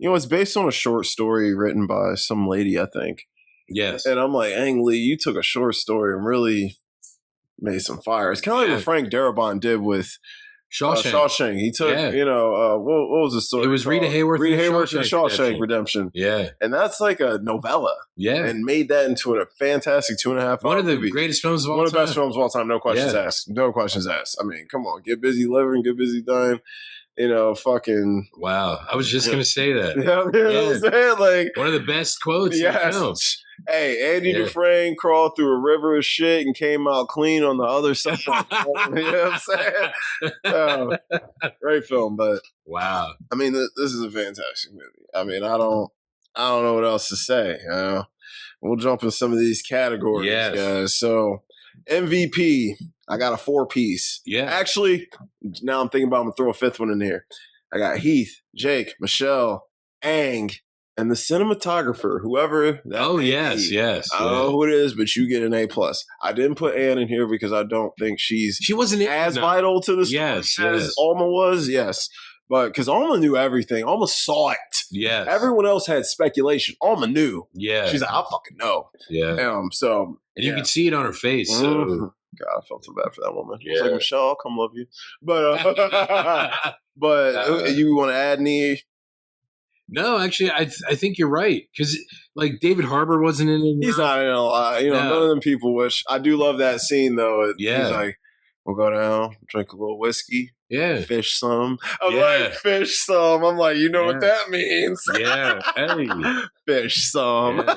it's based on a short story written by some lady, I think. Yes. And I'm like, Ang Lee, you took a short story and really made some fire. It's kind of like what Frank Darabont did with Shawshank. He took, what was the story?
It was Rita Hayworth.
Rita Hayworth and Shawshank Redemption. Yeah. And that's like a novella. Yeah. And made that into a fantastic 2.5 hour
One of the greatest films of all time.
One of the best films of all time. No questions asked. No questions asked. I mean, come on. Get busy living, get busy dying. Fucking.
Wow. I was just going to say that.
What I'm saying? Like,
one of the best quotes in the film.
Hey, Andy Dufresne crawled through a river of shit and came out clean on the other side. You know what I'm saying? Great film, but wow. I mean, this is a fantastic movie. I mean, I don't know what else to say. We'll jump in some of these categories, guys. So, MVP, I got a 4-piece. Yeah. Actually, now I'm thinking about I'm gonna throw a 5th one in here. I got Heath, Jake, Michelle, Ang, and the cinematographer, whoever that
yes.
I don't know who it is, but you get an A+. I didn't put Anne in here because I don't think she wasn't as vital to the story as Alma was. Yes. But because Alma knew everything. Alma saw it. Yes. Everyone else had speculation. Alma knew. Yeah. She's like, I fucking know. Yeah.
And you could see it on her face. So.
God, I felt so bad for that woman. Yeah. It's like, Michelle, I'll come love you. But you want to add any?
No, actually, I think you're right. Because, like, David Harbour wasn't in it.
He's not in it a lot. None of them people wish. I do love that scene, though. He's like, we'll go down, drink a little whiskey. Yeah. Fish some. I'm like, fish some. I'm like, you know what that means.
Yeah. Hey.
Fish some.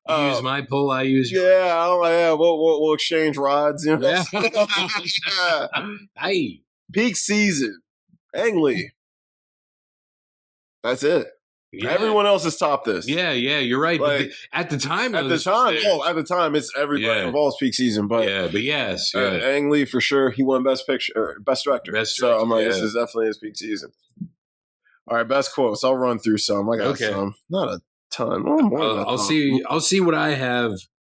You use my pull, I use yours.
Yeah, I'm like, we'll exchange rides. Yeah.
Hey.
Peak season. Ang Lee. That's it. Yeah. Everyone else has topped this.
Yeah, you're right. Like, at the time,
it's everybody involves peak season. But
yes,
Ang Lee for sure. He won Best Picture, or Best Director. So I'm like, this is definitely his peak season. All right, best quotes. I'll run through some. I got some, not a ton.
I'll see what I have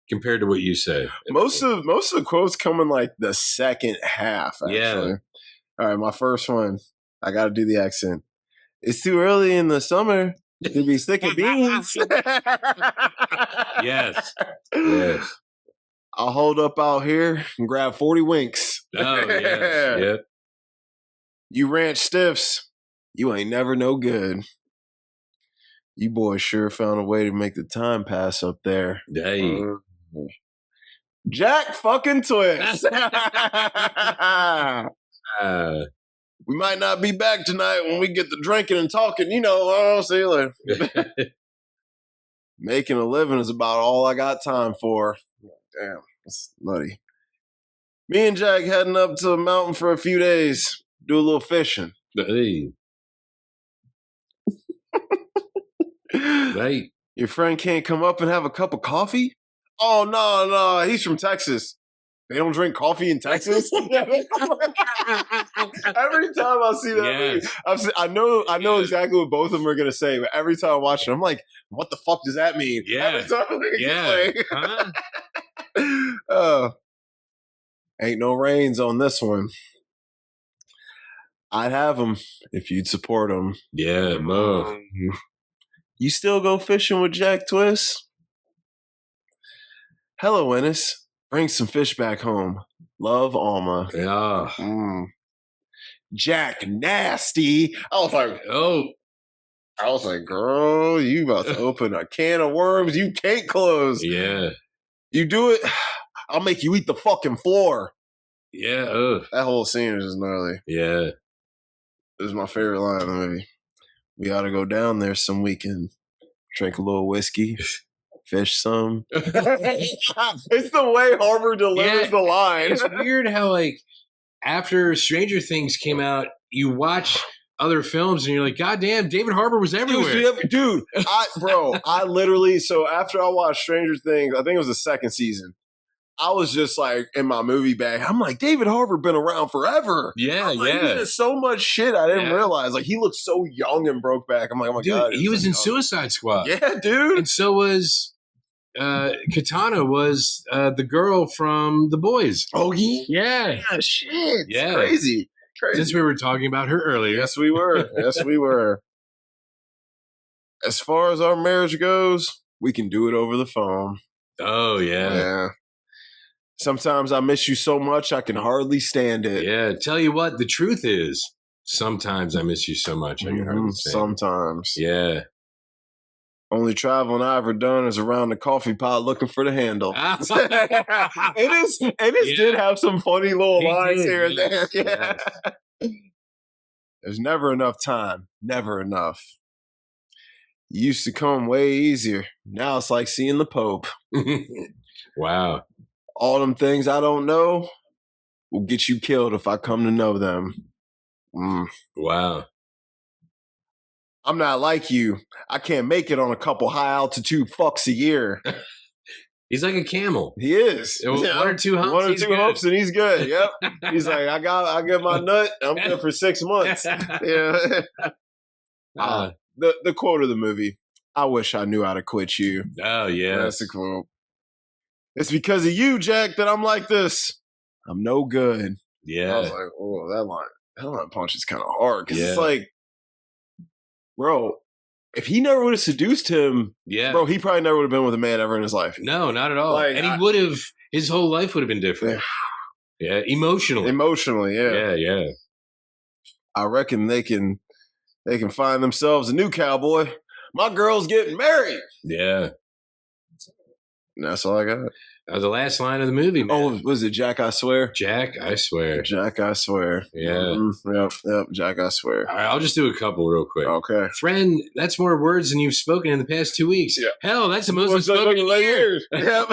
compared to what you say.
Most of the quotes come in like the second half. Actually. Yeah. All right, my first one. I got to do the accent. It's too early in the summer to be sticking beans.
Yes.
I'll hold up out here and grab 40 winks.
Oh, yes. Yep.
You ranch stiffs, you ain't never no good. You boys sure found a way to make the time pass up there.
Hey.
Jack fucking Twist. We might not be back tonight when we get the drinking and talking. I'll see you later. Making a living is about all I got time for. Damn, that's nutty. Me and Jack heading up to the mountain for a few days. Do a little fishing.
Hey. Right.
Your friend can't come up and have a cup of coffee? Oh, no. He's from Texas. They don't drink coffee in Texas? Every time I see that movie, I know exactly what both of them are going to say, but every time I watch it, I'm like, what the fuck does that mean?
Yeah.
Ain't no reins on this one. I'd have them if you'd support them.
Yeah, Mo.
You still go fishing with Jack Twist? Hello, Ennis. Bring some fish back home. Love, Alma.
Yeah.
Jack Nasty. I was like, girl, you about to open a can of worms you can't close.
Yeah.
You do it, I'll make you eat the fucking floor.
Yeah.
That whole scene is just gnarly.
Yeah.
This is my favorite line in the movie. We ought to go down there some weekend, drink a little whiskey. Fish some. It's the way Harbour delivers the line.
It's weird how, like, after Stranger Things came out, you watch other films and you're like, God damn, David Harbour was everywhere.
Dude, I literally, so after I watched Stranger Things, I think it was the second season, I was just like in my movie bag. I'm like, David Harbour been around forever.
Yeah,
He did so much shit I didn't realize. Like, he looked so young in Brokeback. I'm like, oh my God.
He was in Suicide Squad.
Yeah, dude.
And so was Katana was the girl from The Boys.
Oh, yeah?
Yeah,
shit.
Yeah.
Crazy.
Since we were talking about her earlier.
Yes, we were. As far as our marriage goes, we can do it over the phone.
Oh, yeah.
Sometimes I miss you so much, I can hardly stand it.
Yeah, tell you what, the truth is, sometimes I miss you so much, I can hardly stand it.
Sometimes.
Yeah.
Only traveling I ever done is around the coffee pot looking for the handle. It did have some funny little lines here and there. Yeah. There's never enough time. Never enough. It used to come way easier. Now it's like seeing the Pope.
Wow.
All them things I don't know will get you killed if I come to know them.
Wow.
I'm not like you. I can't make it on a couple high altitude fucks a year.
He's like a camel.
He is.
One or two humps.
One or two humps and he's good. Yep. He's like, I get my nut. I'm good for 6 months. Yeah. The quote of the movie. I wish I knew how to quit you.
Oh yeah.
That's the quote. It's because of you, Jack, that I'm like this. I'm no good.
Yeah.
I was like, oh, that line punch is kind of hard. Because it's like, bro, if he never would have seduced him, bro, he probably never would have been with a man ever in his life.
No, not at all. Like, and he would have, his whole life would have been different. Yeah, emotionally.
Yeah.
Yeah.
I reckon they can find themselves a new cowboy. My girl's getting married.
Yeah.
And that's all I got.
That was the last line of the movie, man.
Oh, was it Jack, I swear?
Jack, I swear.
Jack, I swear.
Yeah.
Yep, Jack, I swear.
All right, I'll just do a couple real quick.
Okay.
Friend, that's more words than you've spoken in the past 2 weeks.
Yeah.
Hell, that's the most I've spoken in years.
Yep.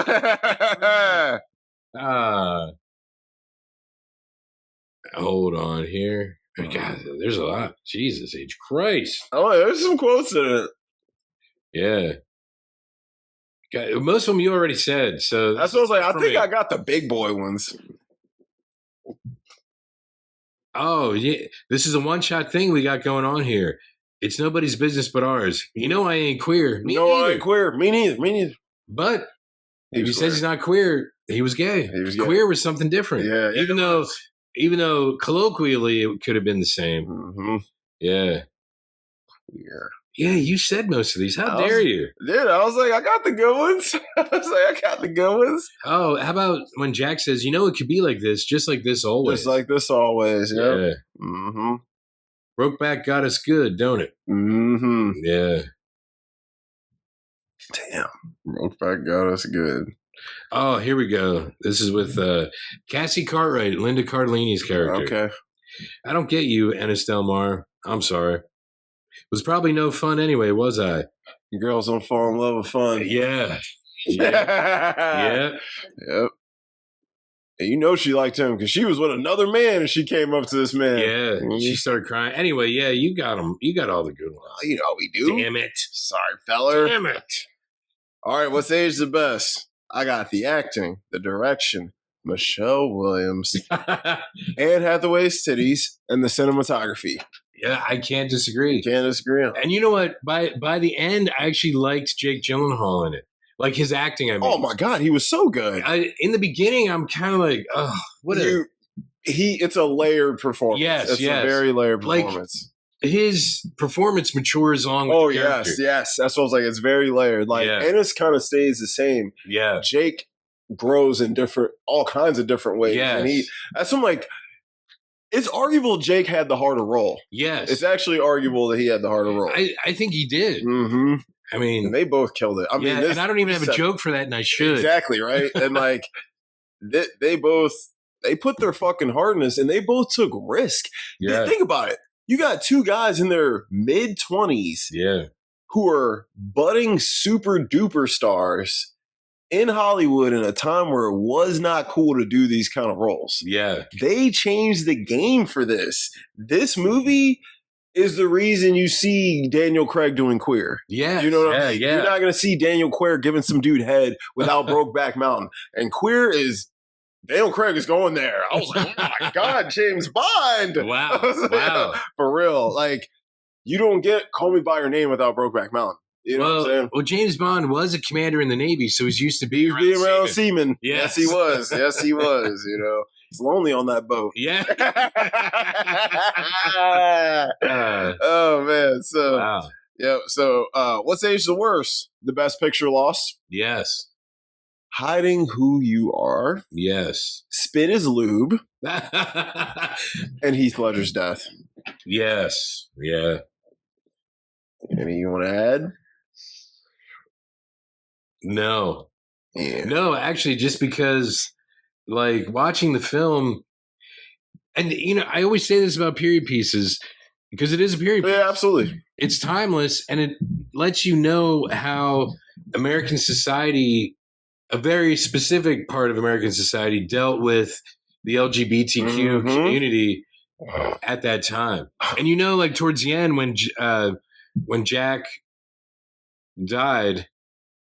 Hold on here. God, there's a lot. Jesus H. Christ.
Oh, there's some quotes in it.
Yeah. God, most of them you already said. So
that's what I was like. I think I got the big boy ones.
Oh, yeah. This is a one-shot thing we got going on here. It's nobody's business but ours. You know I ain't queer. Me neither.
I ain't queer. Me neither.
But if he says he's not queer, he was gay. Queer was something different.
Yeah.
Even though colloquially it could have been the same.
Mm-hmm.
Yeah.
Queer.
Yeah, you said most of these. How dare you?
Dude, I was like, I got the good ones. I got the good ones.
Oh, how about when Jack says, you know, it could be like this, just like this always.
Just like this always,
yeah.
Mm-hmm.
Brokeback got us good, don't it?
Mm-hmm.
Yeah.
Damn. Brokeback got us good.
Oh, here we go. This is with Cassie Cartwright, Linda Cardellini's character.
Okay.
I don't get you, Ennis Del Mar. I'm sorry. Was probably no fun anyway, was I?
Girls don't fall in love with fun.
Yeah. Yeah.
Yep. And you know she liked him because she was with another man and she came up to this man.
Yeah. She started crying. Anyway, yeah, you got him. You got all the good ones.
You know we do.
Damn it.
Sorry, feller.
Damn it.
All right, what's age the best? I got the acting, the direction, Michelle Williams, Anne Hathaway's titties, and the cinematography.
Yeah, I can't disagree.
Can't disagree.
And you know what? By the end, I actually liked Jake Gyllenhaal in it. Like his acting, I mean.
Oh my God, he was so good.
In the beginning, I'm kind of like, oh,
it's a layered performance.
Yes,
it's a very layered performance.
Like, his performance matures along with the character.
yes. That's what I was like. It's very layered. Like, Ennis kind of stays the same.
Yeah.
Jake grows in all kinds of different ways.
Yes.
And that's some like, it's arguable Jake had the harder role.
Yes.
It's actually arguable that he had the harder role.
I think he did.
Mm-hmm.
I mean,
and they both killed it. I mean,
and I don't even have a joke for that, and I should.
Exactly, right? And like, they put their fucking heart in this, and they both took risk.
Yeah.
Think about it. You got two guys in their mid-20s who are budding super duper stars in Hollywood in a time where it was not cool to do these kind of roles.
Yeah.
They changed the game for this. This movie is the reason you see Daniel Craig doing Queer.
Yeah.
You know what I mean?
Yeah.
You're not going to see Daniel Craig giving some dude head without Brokeback Mountain. And Queer is, Daniel Craig is going there. I was like, oh my God, James Bond.
Wow.
For real. Like, you don't get Call Me By Your Name without Brokeback Mountain. You know what I'm saying?
Well, James Bond was a commander in the Navy, so he's used to being
around seamen.
Yes.
Yes, he was. Yes, he was. You know, he's lonely on that boat.
Yeah.
Oh man. So
wow.
Yeah. So what's age the worst? The Best Picture loss?
Yes.
Hiding Who You Are.
Yes.
Spit is Lube. And Heath Ledger's death.
Yes. Yeah.
Any you want to add?
No.
Yeah.
No, actually, just because, like, watching the film, and, you know, I always say this about period pieces, because it is a period piece.
Yeah, absolutely.
It's timeless, and it lets you know how American society, a very specific part of American society, dealt with the LGBTQ community at that time. And, you know, like, towards the end, when Jack died,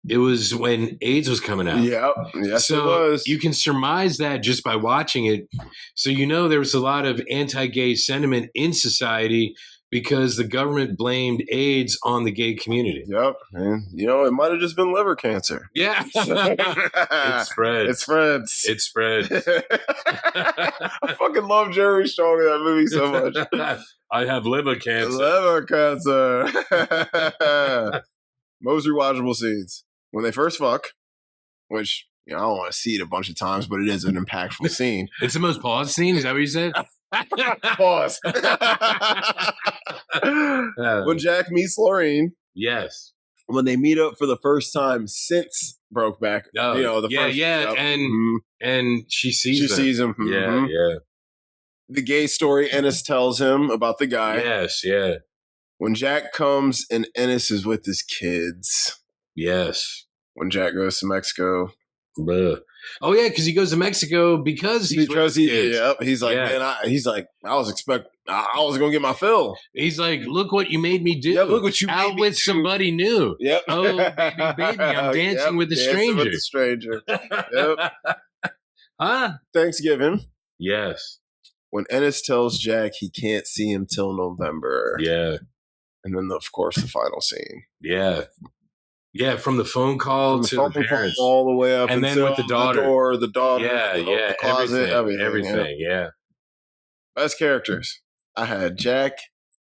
it was when AIDS was coming out.
Yeah, yes,
so
it was.
You can surmise that just by watching it. So you know there was a lot of anti-gay sentiment in society because the government blamed AIDS on the gay community.
Yep, and you know it might have just been liver cancer.
Yeah, it spread.
It spreads.
It spread.
I fucking love Jerry Strong in that movie so much.
I have liver cancer.
Liver cancer. Most rewatchable scenes. When they first fuck, which, you know, I don't want to see it a bunch of times, but it is an impactful scene.
It's the most paused scene? Is that what you said?
Pause. When Jack meets Lorraine.
Yes.
When they meet up for the first time since Brokeback.
Oh,
you know, the first.
Yeah. And she sees
him.
Yeah.
The gay story Ennis tells him about the guy.
Yes, yeah.
When Jack comes and Ennis is with his kids.
Yes.
When Jack goes to Mexico.
Bruh. Oh yeah, because he goes to Mexico because he's
he's like, man, I was gonna get my fill.
He's like, look what you made me do.
Yeah, look what you
out
made me
with
do.
Somebody new.
Yep.
Oh baby, I'm dancing with the stranger.
With the stranger. Yep.
Huh?
Thanksgiving.
Yes.
When Ennis tells Jack he can't see him till November.
Yeah.
And then, of course, the final scene.
Yeah. Yeah, from the phone call to the parents.
All the way up
and then with the daughter.
The daughter.
The
closet,
everything, yeah.
Best characters. I had Jack,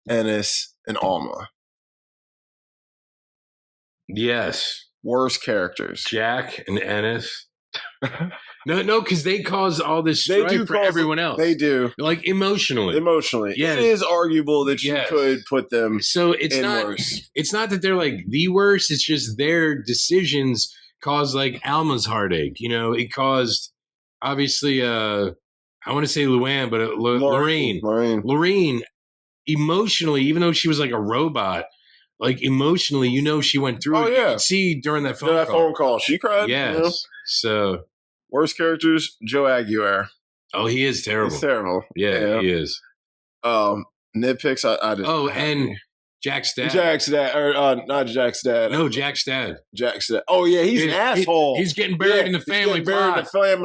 Ennis, and Alma.
Yes.
Worst characters.
Jack and Ennis. No, because they cause all this strife for everyone else.
They do.
Like emotionally.
Yes. It is arguable that you could put them worse.
It's not that they're like the worst, it's just their decisions cause like Alma's heartache. You know, it caused obviously I want to say Luann, but Lorraine. Lorraine, emotionally, even though she was like a robot, like emotionally, she went through it. Yeah. You could see during that phone
call. She cried.
Yes. So
worst characters, Joe Aguirre.
Oh, he is terrible.
He's terrible.
Yeah, he is.
Nitpicks, I didn't.
Oh, and Jack's dad.
Not Jack's dad.
No, Jack's dad.
Jack's dad. Oh, yeah, he's an asshole.
He's getting buried in the family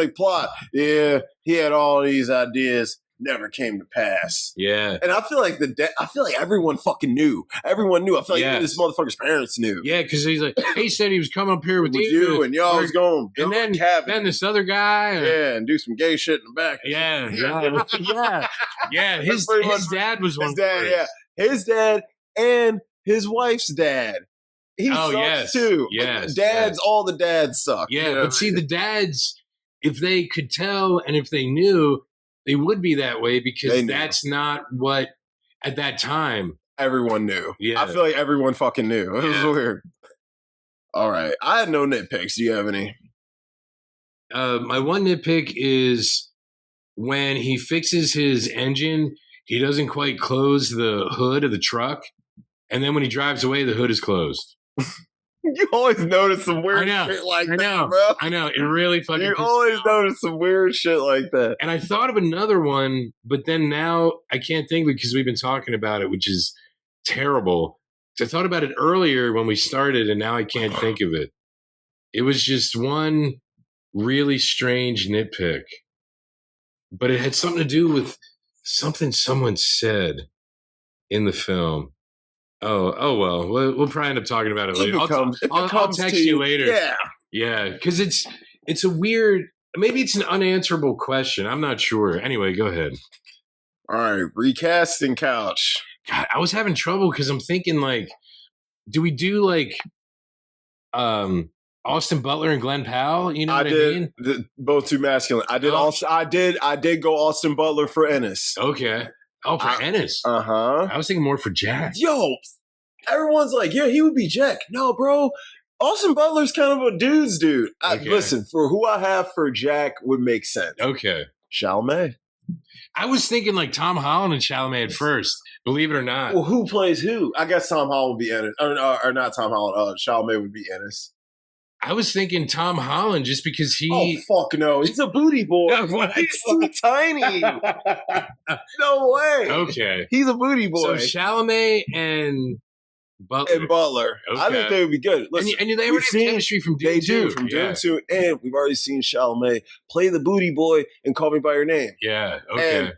plot. Yeah, he had all these ideas. Never came to pass.
Yeah.
And I feel like everyone fucking knew. Everyone knew. I feel like even this motherfucker's parents knew.
Yeah, because he's like, he said he was coming up here with
you and y'all was going
and then this other guy.
And do some gay shit in the back.
Yeah. His dad was one.
His dad and his wife's dad. He sucks too.
Yes.
All the dads suck.
Yeah, but see, the dads, if they could tell and if they knew, they would be that way because that's not what, at that time,
everyone knew.
Yeah.
I feel like everyone fucking knew. It was weird. All right. I had no nitpicks. Do you have any?
My one nitpick is when he fixes his engine, he doesn't quite close the hood of the truck. And then when he drives away, the hood is closed.
You always notice some weird shit like that, bro.
I know. It really fucking
You always notice some weird shit like that.
And I thought of another one, but then now I can't think of it because we've been talking about it, which is terrible. I thought about it earlier when we started, and now I can't think of it. It was just one really strange nitpick. But it had something to do with something someone said in the film. Oh well. We'll probably end up talking about it later. I'll text you later. Yeah, because it's a weird. Maybe it's an unanswerable question. I'm not sure. Anyway, go ahead.
All right, recasting couch.
God, I was having trouble because I'm thinking like, do we do like, Austin Butler and Glenn Powell? You know what I mean?
Both too masculine. I did go Austin Butler for Ennis.
Okay. Oh, for Ennis. I was thinking more for Jack.
Yo, everyone's like, yeah, he would be Jack. No, bro. Austin Butler's kind of a dude's dude. Listen, for who I have for Jack would make sense.
Okay.
Chalamet.
I was thinking like Tom Holland and Chalamet at first, believe it or not.
Well, who plays who? I guess Tom Holland would be Ennis. Or not Tom Holland. Chalamet would be Ennis.
I was thinking Tom Holland just because he...
Oh, fuck no. He's a booty boy. He's too tiny. No way.
Okay.
He's a booty boy.
So Chalamet and Butler. Okay.
I think they would be good. Listen,
and they already have chemistry from Dune 2.
They do, from Dune 2. And we've already seen Chalamet play the booty boy and Call Me By Your Name.
Yeah, okay.
And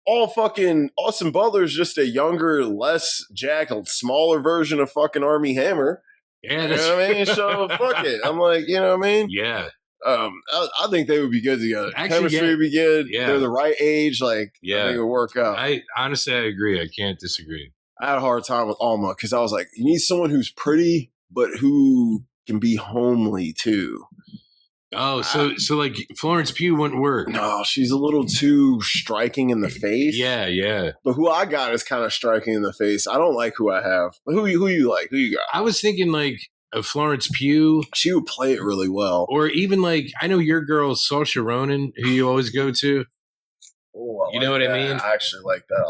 all fucking Austin Butler's just a younger, less Jack, a smaller version of fucking Armie Hammer.
Yeah,
you know what I mean? So fuck it. I'm like, you know what I mean?
Yeah.
I think they would be good together.
Actually,
chemistry would be good.
Yeah.
They're the right age. Like, I think it would work out.
I agree. I can't disagree.
I had a hard time with Alma because I was like, you need someone who's pretty, but who can be homely too.
Oh, so like Florence Pugh wouldn't work.
No, she's a little too striking in the face.
Yeah.
But who I got is kind of striking in the face. I don't like who I have. But who you like? Who you got?
I was thinking like a Florence Pugh.
She would play it really well.
Or even like, I know your girl, Saoirse Ronan, who you always go to.
Oh,
you know what I mean?
I actually like that.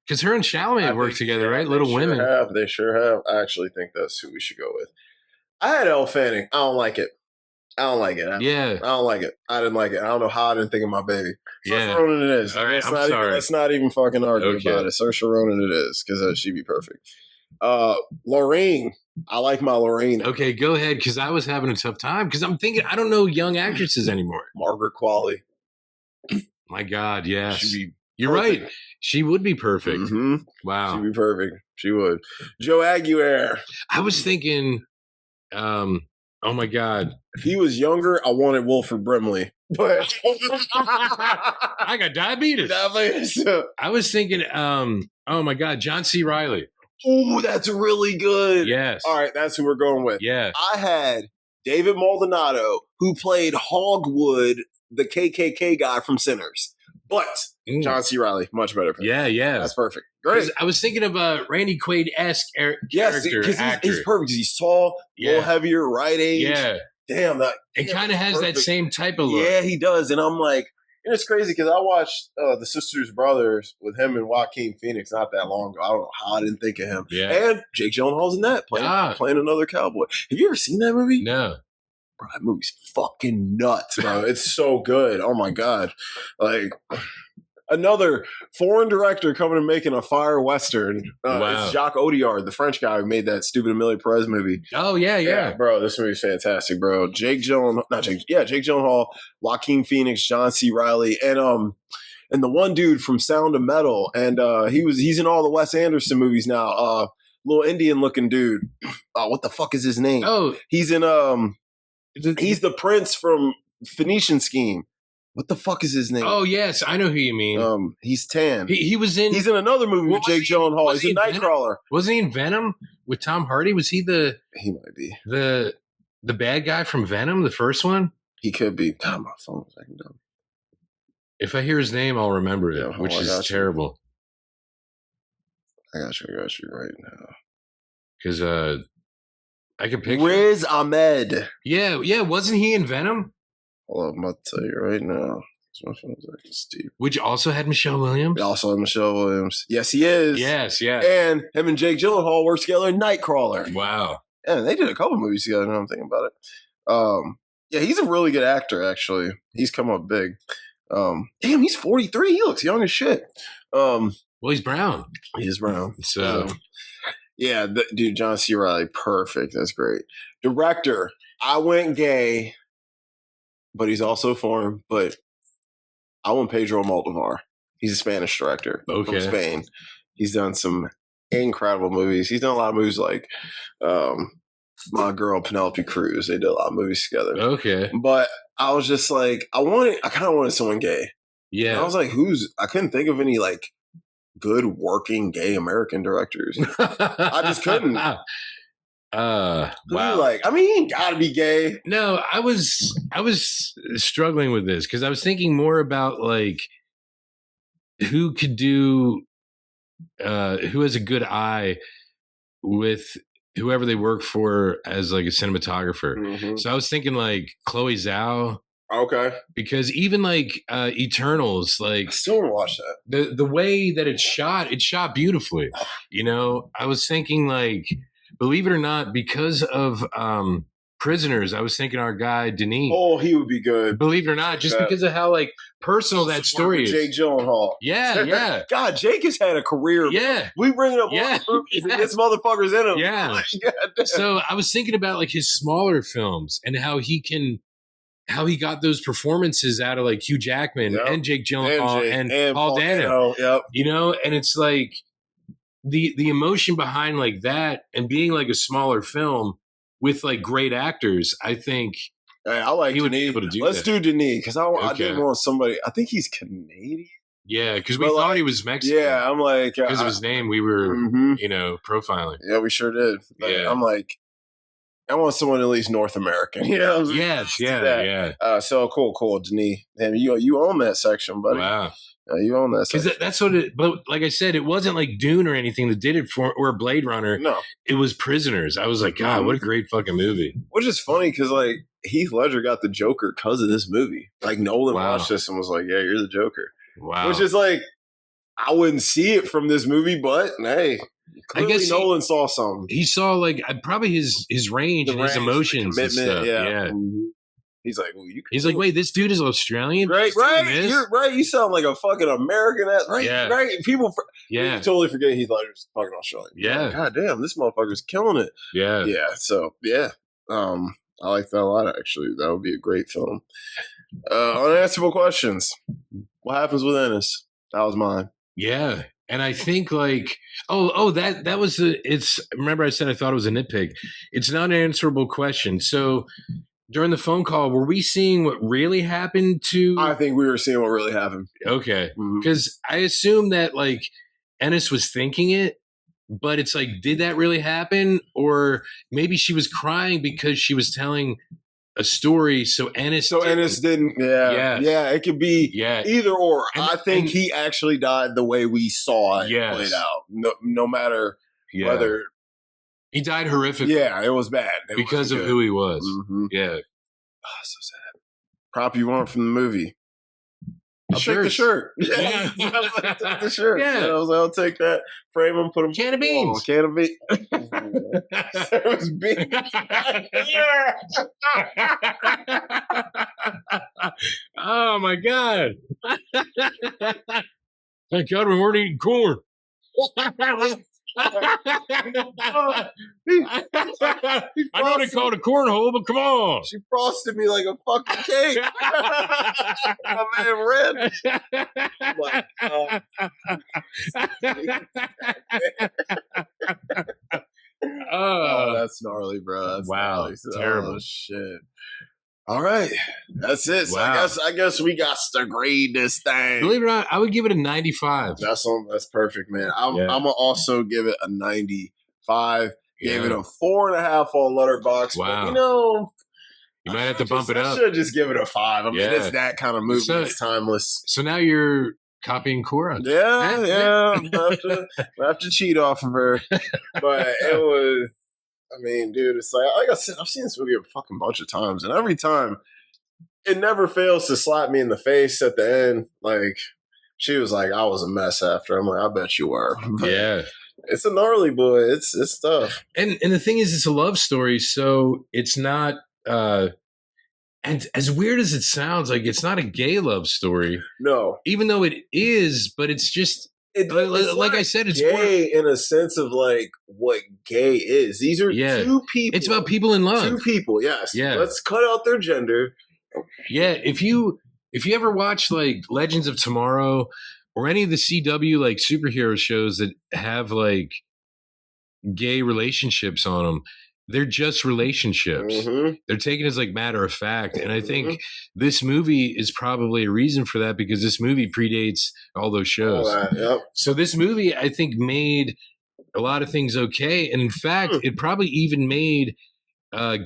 Because her and Chalamet work together, right? Little Women.
They sure have. I actually think that's who we should go with. I had Elle Fanning. I don't like it. I don't like it. I didn't like it. I don't know how I didn't think of my baby. Saoirse Ronan it is.
All right,
let's not even fucking argue about it. Saoirse Ronan it is, because she'd be perfect. Lorraine. I like my Lorraine.
Okay, go ahead, because I was having a tough time. Because I'm thinking, I don't know young actresses anymore.
Margaret Qualley.
My God, yes.
You're
right. She would be perfect.
Mm-hmm.
Wow.
She'd be perfect. She would. Joe Aguirre.
I was thinking, oh my God.
If he was younger, I wanted Wilford Brimley. But
I got diabetes. I was thinking, oh my God, John C. Reilly.
Ooh, that's really good.
Yes.
All right, that's who we're going with.
Yeah.
I had David Maldonado, who played Hogwood, the KKK guy from Sinners. But John C. Reilly, much better.
Yeah.
That's perfect. Great.
I was thinking of a Randy Quaid-esque character.
Yes, because he's perfect. He's tall, a little heavier, right age.
Yeah.
Damn,
it kind of has that same type of look.
Yeah, he does. And I'm like, And it's crazy because I watched The Sisters Brothers with him and Joaquin Phoenix not that long ago. I don't know how I didn't think of him.
Yeah.
And Jake Gyllenhaal's in that playing another cowboy. Have you ever seen that movie?
No.
Bro, that movie's fucking nuts, bro. It's so good. Oh my God. Like another foreign director coming and making a fire western. It's Jacques Audiard, the French guy who made that stupid Amelie Perez movie.
Oh yeah,
bro. This movie's fantastic, bro. Jake Gyllenhaal, Joaquin Phoenix, John C. Reilly, and the one dude from Sound of Metal, and he's in all the Wes Anderson movies now. Little Indian looking dude. What the fuck is his name?
Oh,
he's in he's the prince from Phoenician Scheme. What the fuck is his name?
Oh yes, I know who you mean.
He's tan.
He's in
another movie with Jake Gyllenhaal. He's a Nightcrawler.
Wasn't he in Venom with Tom Hardy? Was he
He might be
the bad guy from Venom, the first one?
He could be. God, my phone was acting dumb.
If I hear his name, I'll remember it, which is terrible.
I got you right now.
Because I can picture
Riz Ahmed.
Yeah. Wasn't he in Venom?
Hold up, I'm about to tell you right now. Steve.
Which also had Michelle Williams?
Also had Michelle Williams. Yes, he is.
Yes.
And him and Jake Gyllenhaal worked together in Nightcrawler.
Wow.
And they did a couple movies together now I'm thinking about it. Yeah, he's a really good actor, actually. He's come up big. Damn, he's 43. He looks young as shit.
Well, he's brown.
He is brown.
So
yeah, dude, John C. Reilly, perfect. That's great. Director, I went gay, but he's also foreign. But I went Pedro Almodovar. He's a Spanish director from Spain. He's done some incredible movies. He's done a lot of movies like My Girl Penelope Cruz. They did a lot of movies together.
Okay.
But I was just like, I kind of wanted someone gay.
Yeah.
And I was like, I couldn't think of any like good working gay American directors. I just couldn't.
Wow.
Like, I mean, he ain't gotta be gay.
No, I was struggling with this because I was thinking more about like who could do who has a good eye with whoever they work for as like a cinematographer. Mm-hmm. So I was thinking like Chloe Zhao.
Okay.
Because even like Eternals, like
I still want to watch
that. The way that it's shot beautifully. You know, I was thinking like, believe it or not, because of Prisoners, I was thinking our guy Denis.
Oh, he would be good.
Believe it or not, just because of how like personal that story is.
Jake Gyllenhaal.
Yeah.
God, Jake has had a career.
Yeah.
We bring it up.
Yeah.
This motherfucker's in him.
Yeah. So I was thinking about like his smaller films and how he got those performances out of like Hugh Jackman and Jake Gyllenhaal and Paul Dano.
Yep.
You know, and it's like the emotion behind like that and being like a smaller film with like great actors, I think
I like
he would
Denis.
be able to do
Let's
that.
do Denis because I didn't want somebody. I think he's Canadian.
Yeah, because we thought he was Mexican.
Yeah, I'm like
because of his name, we were profiling.
Yeah, we sure did.
Yeah.
I'm like, I want someone at least North American.
Yes, yeah.
So cool, Denis. Damn, you own that section, buddy.
Wow.
You own that section.
Because that's what it. But like I said, it wasn't like Dune or anything that did it for, or Blade Runner.
No,
it was Prisoners. I was like, God, what a great fucking movie.
Which is funny because like Heath Ledger got the Joker because of this movie. Like Nolan watched this and was like, "Yeah, you're the Joker."
Wow.
Which is like, I wouldn't see it from this movie, but hey. Clearly, I guess Nolan saw something.
He saw like probably his range and his emotions and stuff. Yeah.
Mm-hmm. He's like, well,
he's like, wait, this dude is Australian,
right? You're right. You sound like a fucking American, right?
Yeah.
Right. People, totally forget Heath Ledger's fucking Australian.
Yeah.
God damn, this motherfucker's killing it.
Yeah.
Yeah. So yeah, I like that a lot. Actually, that would be a great film. Unanswerable questions. What happens with Ennis? That was mine.
Yeah. And I think like, that was remember I said I thought it was a nitpick. It's not an answerable question. So during the phone call, were we seeing what really happened to?
I think we were seeing what really happened.
Okay. Because I assume that like Ennis was thinking it, but it's like, did that really happen? Or maybe she was crying because she was telling a story, so Ennis
didn't. Yeah. It could be either or. I think he actually died the way we saw it played out. No matter whether
he died horrifically.
Yeah, it was bad
because of who he was.
Mm-hmm.
Yeah,
so sad. Prop you want from the movie? I'll take the shirt.
Yeah.
I'll take the shirt.
Yeah.
I was like, I'll take that, frame them, put them.
Can of beans.
Can of beans. There was beans.
Oh my God. Thank God we weren't eating corn. I know they call it a cornhole, but come on.
She frosted me like a fucking cake. My man Red. Oh, that's gnarly, bro. That's
wow,
gnarly.
terrible.
Oh, shit. All right, that's it. So
Wow.
I guess we got to grade this thing.
Believe it or not, I would give it a 95.
That's perfect, man. I'm gonna also give it a 95. Gave it a 4.5 on Letterboxd.
Wow.
But,
you might have to bump it up.
I should just give it a 5. I mean, it's that kind of movie. It's timeless.
So now you're copying Cora.
Yeah. I have to cheat off of her. But it was. I mean, dude, it's like I said, I've seen this movie a fucking bunch of times, and every time it never fails to slap me in the face at the end. Like, she was like, I was a mess after. I'm like, I bet you were. But
yeah.
It's a gnarly boy. It's tough.
And the thing is, it's a love story, so it's not and as weird as it sounds, like it's not a gay love story.
No.
Even though it is, but it's just like I said, it's
gay in a sense of like what gay is. These are two people.
It's about people in love.
Two people, yes.
Yeah.
Let's cut out their gender.
Yeah. If you ever watch like Legends of Tomorrow or any of the CW like superhero shows that have like gay relationships on them, they're just relationships.
Mm-hmm.
They're taken as like matter of fact. And I think this movie is probably a reason for that because this movie predates all those shows.
Yep.
So this movie, I think, made a lot of things okay. And in fact, it probably even made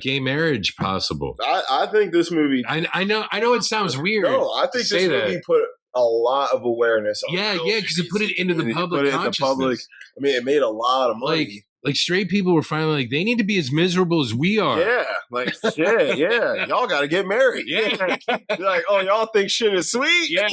gay marriage possible.
I think this movie...
I know it sounds weird.
No, I think this movie put a lot of awareness on
because it put it into the public consciousness.
I mean, it made a lot of money.
Like straight people were finally like, they need to be as miserable as we are.
Yeah, like shit. Yeah, y'all got to get married. Yeah, you're like, oh, y'all think shit is sweet?
Yeah,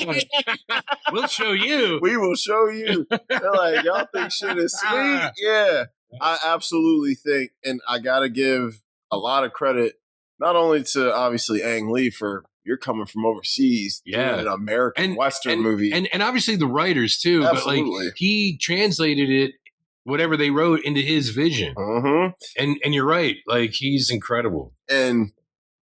we'll show you.
We will show you. They're like, y'all think shit is sweet? Yeah, I absolutely think, and I got to give a lot of credit not only to obviously Ang Lee for you're coming from overseas, doing an American Western movie,
and obviously the writers too.
Absolutely.
But like he translated it. Whatever they wrote into his vision. And you're right. Like, he's incredible.
And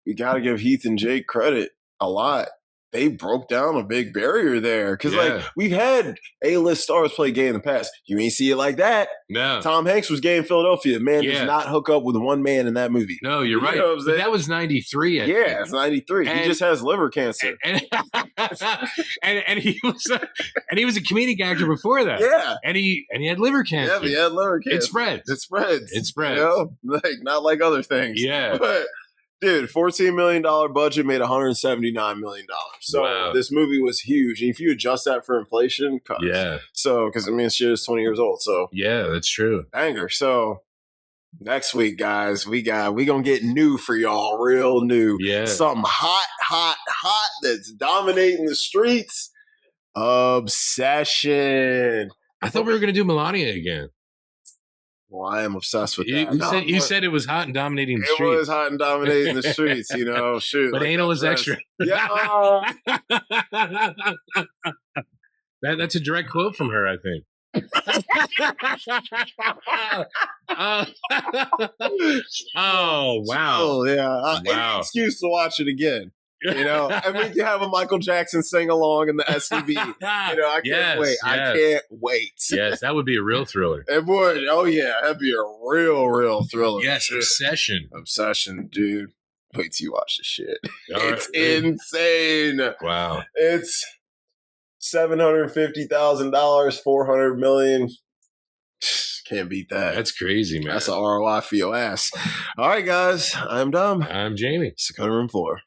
we got to give Heath and Jake credit a lot. They broke down a big barrier there. Because, like, we've had A-list stars play gay in the past. You ain't see it like that.
No.
Tom Hanks was gay in Philadelphia. Man does not hook up with one man in that movie.
No, you're right. But that was 93.
Yeah, it's 93. He just has liver cancer.
And he was a comedic actor before that.
Yeah.
And he had liver cancer.
Yeah, he had liver cancer.
It spreads.
You know? Like, not like other things.
Yeah.
But, dude, $14 million budget made $179 million. So this movie was huge. And if you adjust that for inflation, so because I mean, shit is 20 years old. So
yeah, that's true.
Banger. So next week, guys, we gonna get new for y'all, real new.
Yeah,
something hot that's dominating the streets. Obsession.
I thought we were gonna do Melania again.
Well, I am obsessed with that.
You said it was hot and dominating the streets.
It was hot and dominating the streets, you know. Shoot,
but
like
anal is extra.
Yeah.
That's a direct quote from her, I think. Oh wow!
Oh yeah! Any excuse to watch it again. You know, and we can have a Michael Jackson sing along in the SUV. You know, I can't wait. I can't wait.
Yes, that would be a real thriller.
It would. Oh yeah, that'd be a real thriller.
Yes,
Obsession, dude. Wait till you watch this shit. It's insane.
Wow.
It's $750,000, $400 million. Can't beat that.
That's crazy, man.
That's an ROI for your ass. All right, guys. I'm Dom.
I'm Jamie.
Second room floor.